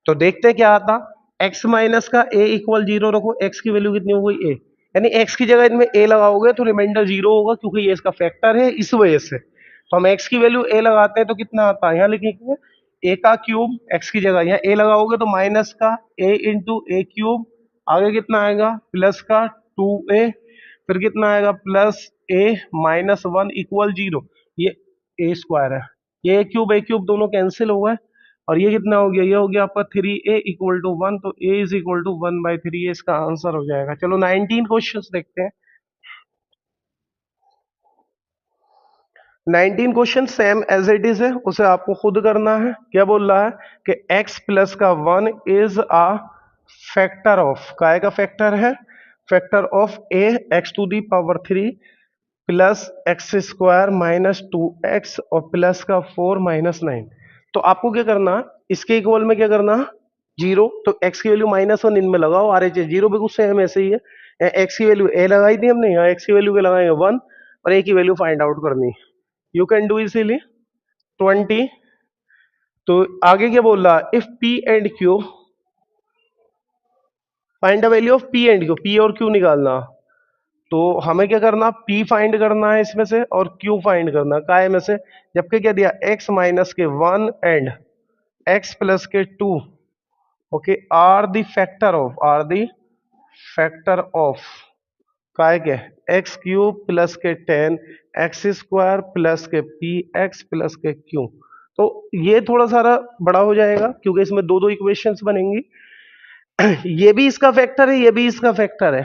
तो देखते हैं क्या आता, x माइनस का a इक्वल जीरो रखो, x की वैल्यू कितनी हो गई a, यानी x की जगह इनमें a लगाओगे तो रिमाइंडर जीरो होगा क्योंकि ये इसका फैक्टर है इस वजह से। तो हम x की वैल्यू a लगाते हैं तो कितना आता है, यहाँ लिखेंगे a का क्यूब, x की जगह यहाँ a लगाओगे तो माइनस का a इंटू ए क्यूब, आगे कितना आएगा प्लस का 2a, फिर कितना आएगा plus a minus 1 equal zero, ये a स्क्वायर है, ये ए क्यूब दोनों कैंसिल हो गए, और ये कितना हो गया, ये हो गया आपका 3a इक्वल टू 1, तो a इज इक्वल टू 1/3, ये इसका आंसर हो जाएगा। चलो 19 क्वेश्चंस देखते हैं। 19 question same as it is है, उसे आपको खुद करना है। क्या बोल रहा है कि x प्लस का 1 इज अ फैक्टर ऑफ, काय का फैक्टर है, factor of a x to the power 3 plus X square minus 2x और प्लस का 4 माइनस 9। तो आपको क्या करना है, इसके इक्वल में क्या करना है जीरो, तो x की वैल्यू -1 इनमें लगाओ, आर एच जीरो बिल्कुल सेम ऐसे ही है। x की वैल्यू a लगाई थी हमने, यहाँ x की वैल्यू क्या लगाएंगे 1, और a की वैल्यू फाइंड आउट करनी, यू कैन डू इजीली 20। तो आगे क्या बोल रहा है, if p and q, find the value of p and q, p और q निकालना। तो हमें क्या करना, p फाइंड करना है इसमें से और q फाइंड करना काय में से, जबकि क्या दिया x माइनस के 1 एंड x प्लस के 2 okay are the factor of काय के एक्स क्यूब प्लस के 10 एक्स स्क्वायर प्लस के पी एक्स प्लस के क्यू। तो ये थोड़ा सारा बड़ा हो जाएगा क्योंकि इसमें दो दो इक्वेशंस बनेंगी। ये भी इसका फैक्टर है, ये भी इसका फैक्टर है,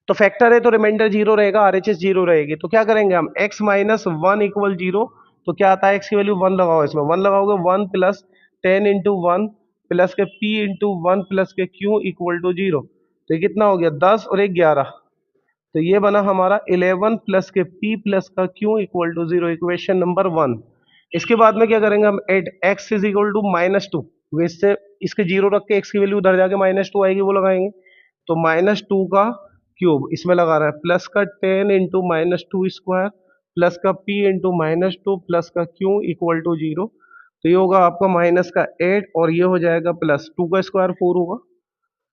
तो फैक्टर है तो रिमाइंडर जीरो रहेगा, आरएचएस जीरो रहेगी। तो क्या करेंगे हम x माइनस 1 इक्वल जीरो, तो क्या आता है, एक्स की वैल्यू 1 लगाओ, इसमें 1 लगाओगे 1 प्लस 10 इंटू 1 प्लस के पी इंटू 1 प्लस के क्यू इक्वल टू 0। तो ये कितना हो गया, 10 और एक 11। तो ये बना हमारा 11 प्लस के पी प्लस का Q equal to 0, equation number 1। इसके बाद में क्या करेंगे हम, at X is equal to -2, इससे इसके 0 रख के एक्स की वैल्यू उधर जाके -2 आएगी, वो लगाएंगे। तो -2 का क्यूब इसमें लगा रहा है, प्लस का 10 इंटू -2 स्क्वायर प्लस का p इंटू -2 प्लस का q इक्वल टू 0। तो ये होगा आपका माइनस का 8 और ये हो जाएगा प्लस 2 का स्क्वायर 4 होगा,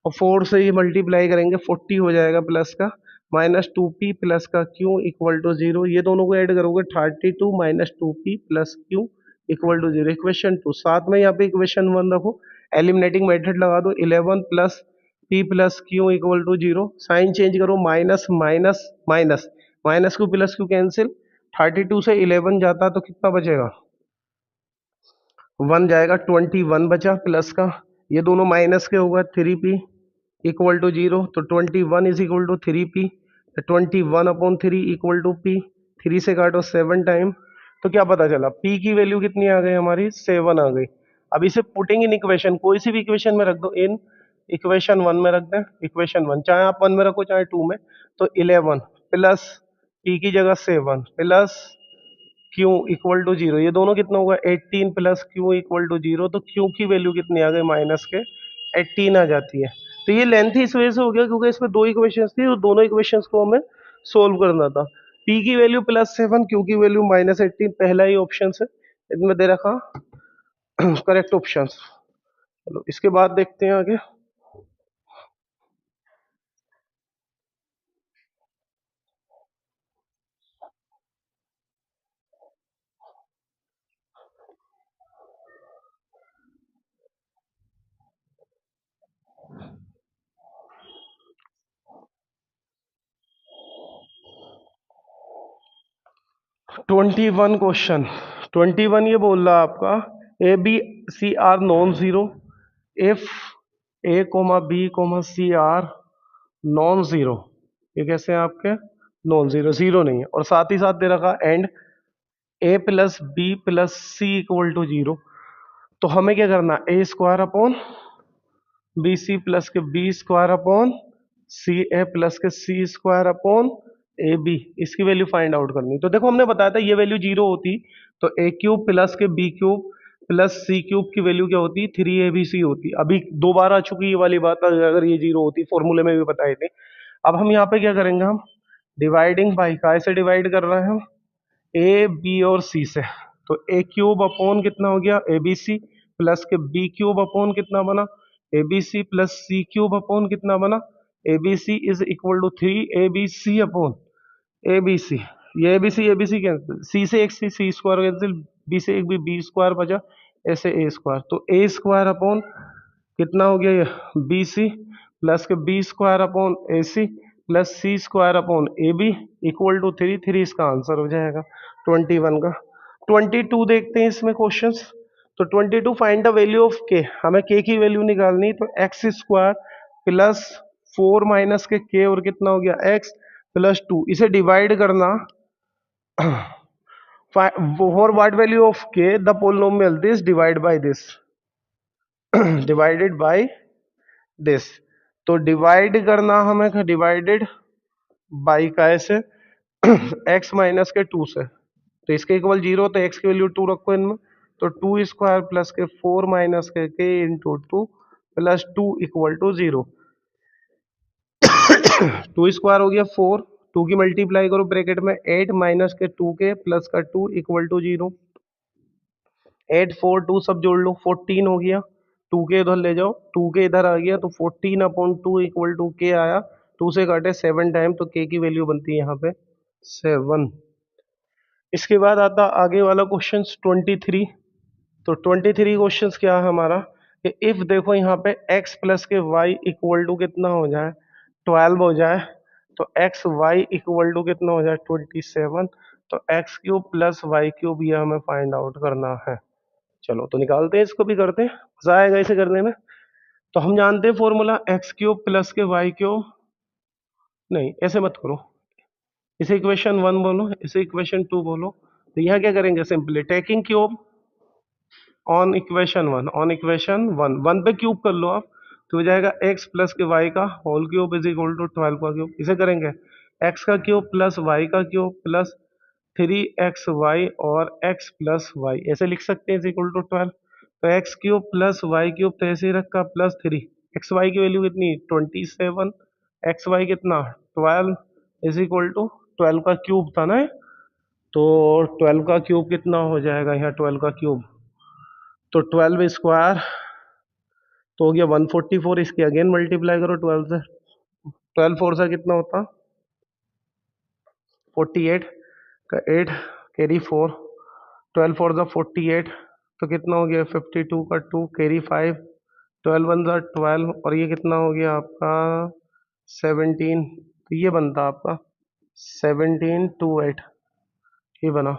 और 4 से ये मल्टीप्लाई करेंगे 40 हो जाएगा, प्लस का -2p प्लस का q इक्वल टू 0। ये दोनों को ऐड करोगे 32 -2p plus q equal to 0, equation 2। साथ में यहाँ पे इक्वेशन 1 रखो, एलिमिनेटिंग मेथड लगा दो, 11 plus p plus q equal to 0। Sign change करो, minus minus minus, minus q plus q cancel, 32 से 11 जाता तो कितना बचेगा, 1 जाएगा, 21 बचा, प्लस का ये दोनों माइनस के होगा 3p इक्वल टू 0। तो 21 is equal to 3p, 21/3 equal to p, 3 से काटो 7 टाइम। तो क्या पता चला, p की वैल्यू कितनी आ गई हमारी, 7 आ गई। अब इसे पुटिंग इन इक्वेशन, कोई सी भी इक्वेशन में रख दो, इन इक्वेशन 1 में रख दें, इक्वेशन 1 चाहे आप 1 में रखो चाहे 2 में। तो 11 प्लस p की जगह 7 प्लस q इक्वल टू 0, ये दोनों कितना होगा, 18 प्लस q इक्वल टू 0। तो q की वैल्यू कितनी आ गई, माइनस के 18 आ जाती है। तो ये लेंथ ही इस वजह से हो गया क्योंकि इसमें दो इक्वेशंस थी और दोनों इक्वेशंस को हमें सोल्व करना था। p की वैल्यू +7, q की वैल्यू -18, पहला ही ऑप्शन है इसमें दे रखा करेक्ट ऑप्शन। चलो इसके बाद देखते हैं आगे। 21 क्वेश्चन, 21 ये बोल रहा है आपका, A B C are non zero if A comma B comma C are non zero. ये कैसे हैं आपके, नॉन जीरो, जीरो नहीं है, और साथ ही साथ दे रखा and a plus B plus c equal to 0। तो हमें क्या करना, a square upon b C plus के B square upon c a plus के सी स्क्वायर अपॉन ए बी, इसकी वैल्यू फाइंड आउट करनी। तो देखो हमने बताया था ये वैल्यू 0 होती तो ए क्यूब प्लस के बी क्यूब प्लस सी क्यूब की वैल्यू क्या होती, 3abc होती। अभी दो बार आ चुकी है ये वाली बात, अगर ये 0 होती, फॉर्मूले में भी बताए थे। अब हम यहाँ पे क्या करेंगे, हम डिवाइडिंग बाई काय से डिवाइड कर रहे हैं हम, ए बी और सी से। तो ए क्यूब अपॉन कितना हो गया, ए बी सी प्लस के बी क्यूब अपॉन कितना बना, A B C plus C cube upon कितना बना, A B C is equal to 3abc upon A B C. ये ए बी सी कैंसिल, सी से एक सी स्क्वायर कैंसिल, बी से एक बी स्क्वायर बचा, ऐसे ए स्क्वायर। तो ए स्क्वायर अपॉन कितना हो गया, ये बी सी प्लस के B square upon A C plus C square upon A B equal to 3, 3 इसका आंसर हो जाएगा 21 का। 22 देखते हैं इसमें क्वेश्चंस। तो 22, फाइंड द वैल्यू ऑफ के, हमें के की वैल्यू निकालनी। तो एक्स स्क्वायर प्लस 4 माइनस के के और कितना हो गया एक्स प्लस 2, इसे डिवाइड करना फॉर व्हाट वैल्यू ऑफ के the polynomial this divide by this divided by this. तो डिवाइड करना हमें, डिवाइडेड बाई का से एक्स माइनस के 2 से। तो इसके इक्वल 0, तो एक्स की वैल्यू 2 रखो इनमें। तो 2 स्क्वायर प्लस के 4 माइनस के into 2 plus 2 equal to 0। 2 square हो गया 4, 2 की मल्टीप्लाई करो ब्रैकेट में, 8 माइनस के 2 के प्लस का 2 इक्वल टू 0। 8 4 2 सब जोड़ लो, 14 हो गया। 2 के इधर ले जाओ, 2 के इधर आ गया, तो 14 अपॉन 2 इक्वल टू के आया। 2 से काटे 7 टाइम, तो के की वैल्यू बनती है यहाँ पे 7। इसके बाद आता आगे वाला क्वेश्चन 23। तो 23 क्वेश्चन क्या है हमारा, कि इफ देखो यहाँ पे x प्लस के y इक्वल टू कितना हो जाए, 12 हो जाए। तो एक्स वाई इक्वल टू कितना हो जाए 27। तो X cube plus Y cube ये हमें फाइंड आउट करना है। चलो तो निकालते हैं, इसको भी करते हैं, मजा आएगा इसे करने में। तो हम जानते हैं फॉर्मूला, एक्स क्यूब प्लस के वाई क्यूब, नहीं ऐसे मत करो, इसे इक्वेशन 1 बोलो, इसे इक्वेशन 2 बोलो। तो यहाँ क्या करेंगे, simply taking cube on equation one, on equation one, one पे क्यूब कर लो आप, तो हो जाएगा एक्स प्लस के वाई का whole cube is equal to 12 का क्यूब। इसे करेंगे एक्स का क्यूब प्लस वाई का क्यूब प्लस 3xy और x प्लस वाई, ऐसे लिख सकते हैं इज इक्वल टू 12। तो X cube plus Y cube तो ऐसे ही रखा प्लस 3, एक्स वाई की वैल्यू कितनी 27, एक्स वाई कितना 12 इज इक्वल टू 12 का क्यूब था ना, तो 12 का क्यूब कितना हो जाएगा यहाँ 12 का क्यूब, तो 12 स्क्वायर तो हो गया 144, इसके अगेन मल्टीप्लाई करो 12 से, 12 फोर से कितना होता 48 का 8 कैरी 4, 12 फोर ज़ा 48 तो कितना हो गया 52 का 2 कैरी 5, 12 वन ज़ा 12 और ये कितना हो गया आपका 17, तो ये बनता आपका 1728, ये बना।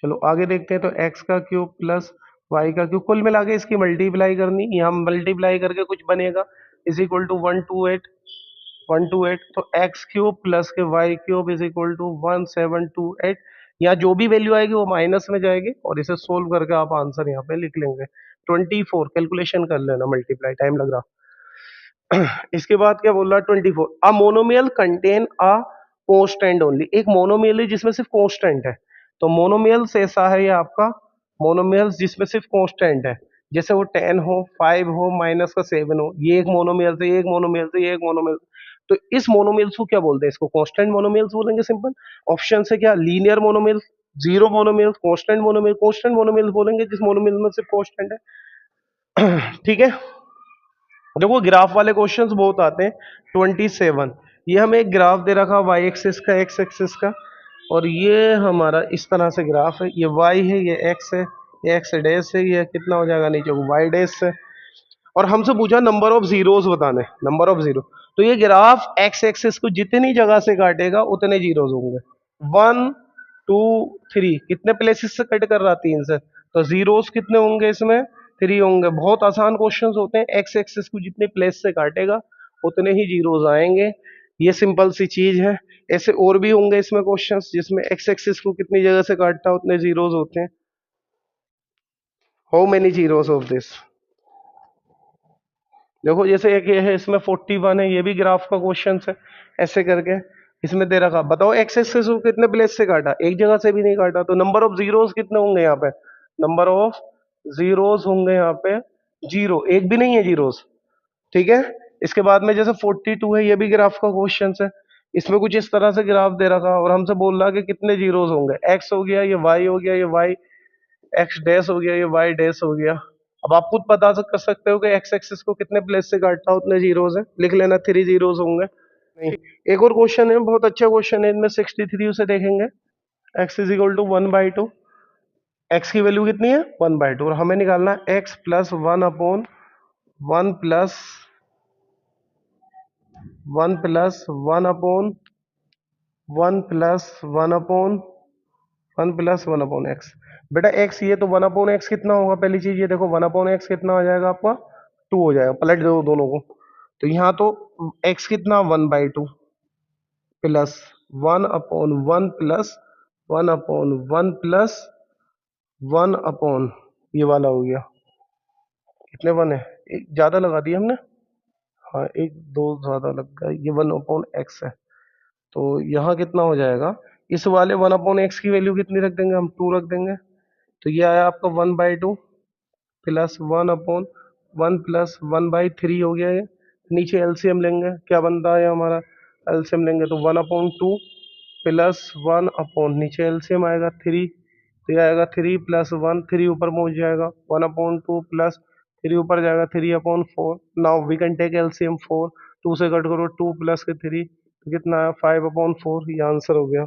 चलो आगे देखते हैं, तो x का क्यूब प्लस वाई का क्यूब कुल मिला के इसकी मल्टीप्लाई करनी, यहाँ मल्टीप्लाई करके कुछ बनेगा इज इक्वल टू 128, 128 तो एक्स क्यूब प्लस के Y cube is equal to 1728। यहाँ जो भी वैल्यू आएगी वो माइनस में जाएगी और इसे सोल्व करके आप आंसर यहाँ पे लिख लेंगे 24, कैलकुलेशन कर लेना, मल्टीप्लाई टाइम लग रहा। इसके बाद क्या बोल रहा है 24, a monomial contain a constant only, एक मोनोमियल है जिसमें सिर्फ कांस्टेंट है, तो मोनोमियल्स ऐसा है ये आपका, मोनोमियल्स जिसमें सिर्फ कांस्टेंट है, जैसे वो 10 हो 5 हो माइनस का 7 हो, ये एक मोनोमियल से, ये एक मोनोमियल से, ये एक मोनोमियल, तो इस मोनोमियल्स को क्या बोलते हैं, इसको कांस्टेंट मोनोमियल्स बोलेंगे सिंपल। ऑप्शन से क्या linear monomials, zero monomials, constant monomial, constant monomials बोलेंगे जिस मोनोमियल में सिर्फ कांस्टेंट है। ठीक है, देखो ग्राफ वाले क्वेश्चंस बहुत आते हैं। 27, ये हमें एक ग्राफ दे रखा वाई एक्सिस का, एक्स एक्सिस का, और ये हमारा इस तरह से ग्राफ है, ये वाई है, ये एक्स है, ये एक्स डैश है, ये कितना हो जाएगा नीचे वाई डैश है, और हमसे पूछा नंबर ऑफ जीरोस बताने, नंबर ऑफ जीरो, तो ये ग्राफ एक्स एक्सिस को जितनी जगह से काटेगा उतने जीरोस होंगे, 1 2 3, कितने प्लेसेस से कट कर रहा 3 से, तो जीरोस कितने होंगे इसमें 3 होंगे। बहुत आसान क्वेश्चंस होते हैं, एक्स एक्सिस को जितने प्लेस से काटेगा उतने ही जीरोस आएंगे, ये सिंपल सी चीज है। ऐसे और भी होंगे इसमें क्वेश्चंस जिसमें एक्स एक्सिस को कितनी जगह से काटता है उतने जीरोस होते हैं। How many zeros of this, देखो जैसे एक ये है, इसमें 41 है, ये भी ग्राफ का क्वेश्चन है, ऐसे करके इसमें दे रखा, बताओ एक्स एक्सिस को कितने प्लेस से काटा, एक जगह से भी नहीं काटा, तो नंबर ऑफ जीरोस कितने होंगे यहाँ पे, नंबर ऑफ जीरोस होंगे यहाँ पे जीरो, एक भी नहीं है जीरोस। ठीक है, इसके बाद में जैसे 42 है, ये भी ग्राफ का क्वेश्चन है, इसमें कुछ इस तरह से ग्राफ दे रखा और हमसे बोल रहा कि कितने जीरोस होंगे, एक्स हो गया, ये वाई हो गया, ये वाई एक्स डैश हो गया, ये वाई डैश हो गया। अब आप खुद पता कर सकते हो कि एक्स एक्सिस को कितने प्लेस से काटता है उतने जीरोस है, लिख लेना 3 जीरोस होंगे। नहीं, एक और क्वेश्चन है, बहुत अच्छा क्वेश्चन है, इनमें 63 से देखेंगे, X is equal to 1/2, X की वैल्यू कितनी है 1/2, और हमें निकालना X plus 1 plus 1 plus 1 X. बेटा एक्स ये तो 1/x कितना होगा, पहली चीज ये देखो 1/x कितना हो जाएगा आपका 2 हो जाएगा, पलट दो दोनों को, तो यहाँ तो x कितना 1/2 प्लस 1/1 प्लस 1/1 ये वाला हो गया, कितने 1 है, एक ज्यादा लगा दिया हमने, हाँ एक दो ज्यादा लग गया, ये 1/x है, तो यहाँ कितना हो जाएगा, इस वाले 1/x की वैल्यू कितनी रख देंगे हम 2 रख देंगे, तो ये आया आपका 1/2 प्लस 1/1 प्लस 1/3 हो गया ये, नीचे एलसीएम लेंगे क्या बनता है हमारा, एलसीएम लेंगे तो 1/2 प्लस 1 नीचे एलसीएम आएगा 3, तो ये आएगा 3 प्लस 1, 3 ऊपर पहुंच जाएगा, 1/2 प्लस 3 ऊपर जाएगा 3/4, now we can take LCM 4, 2 से कट करो 2 प्लस के 3, तो कितना आया 5/4, ये आंसर हो गया।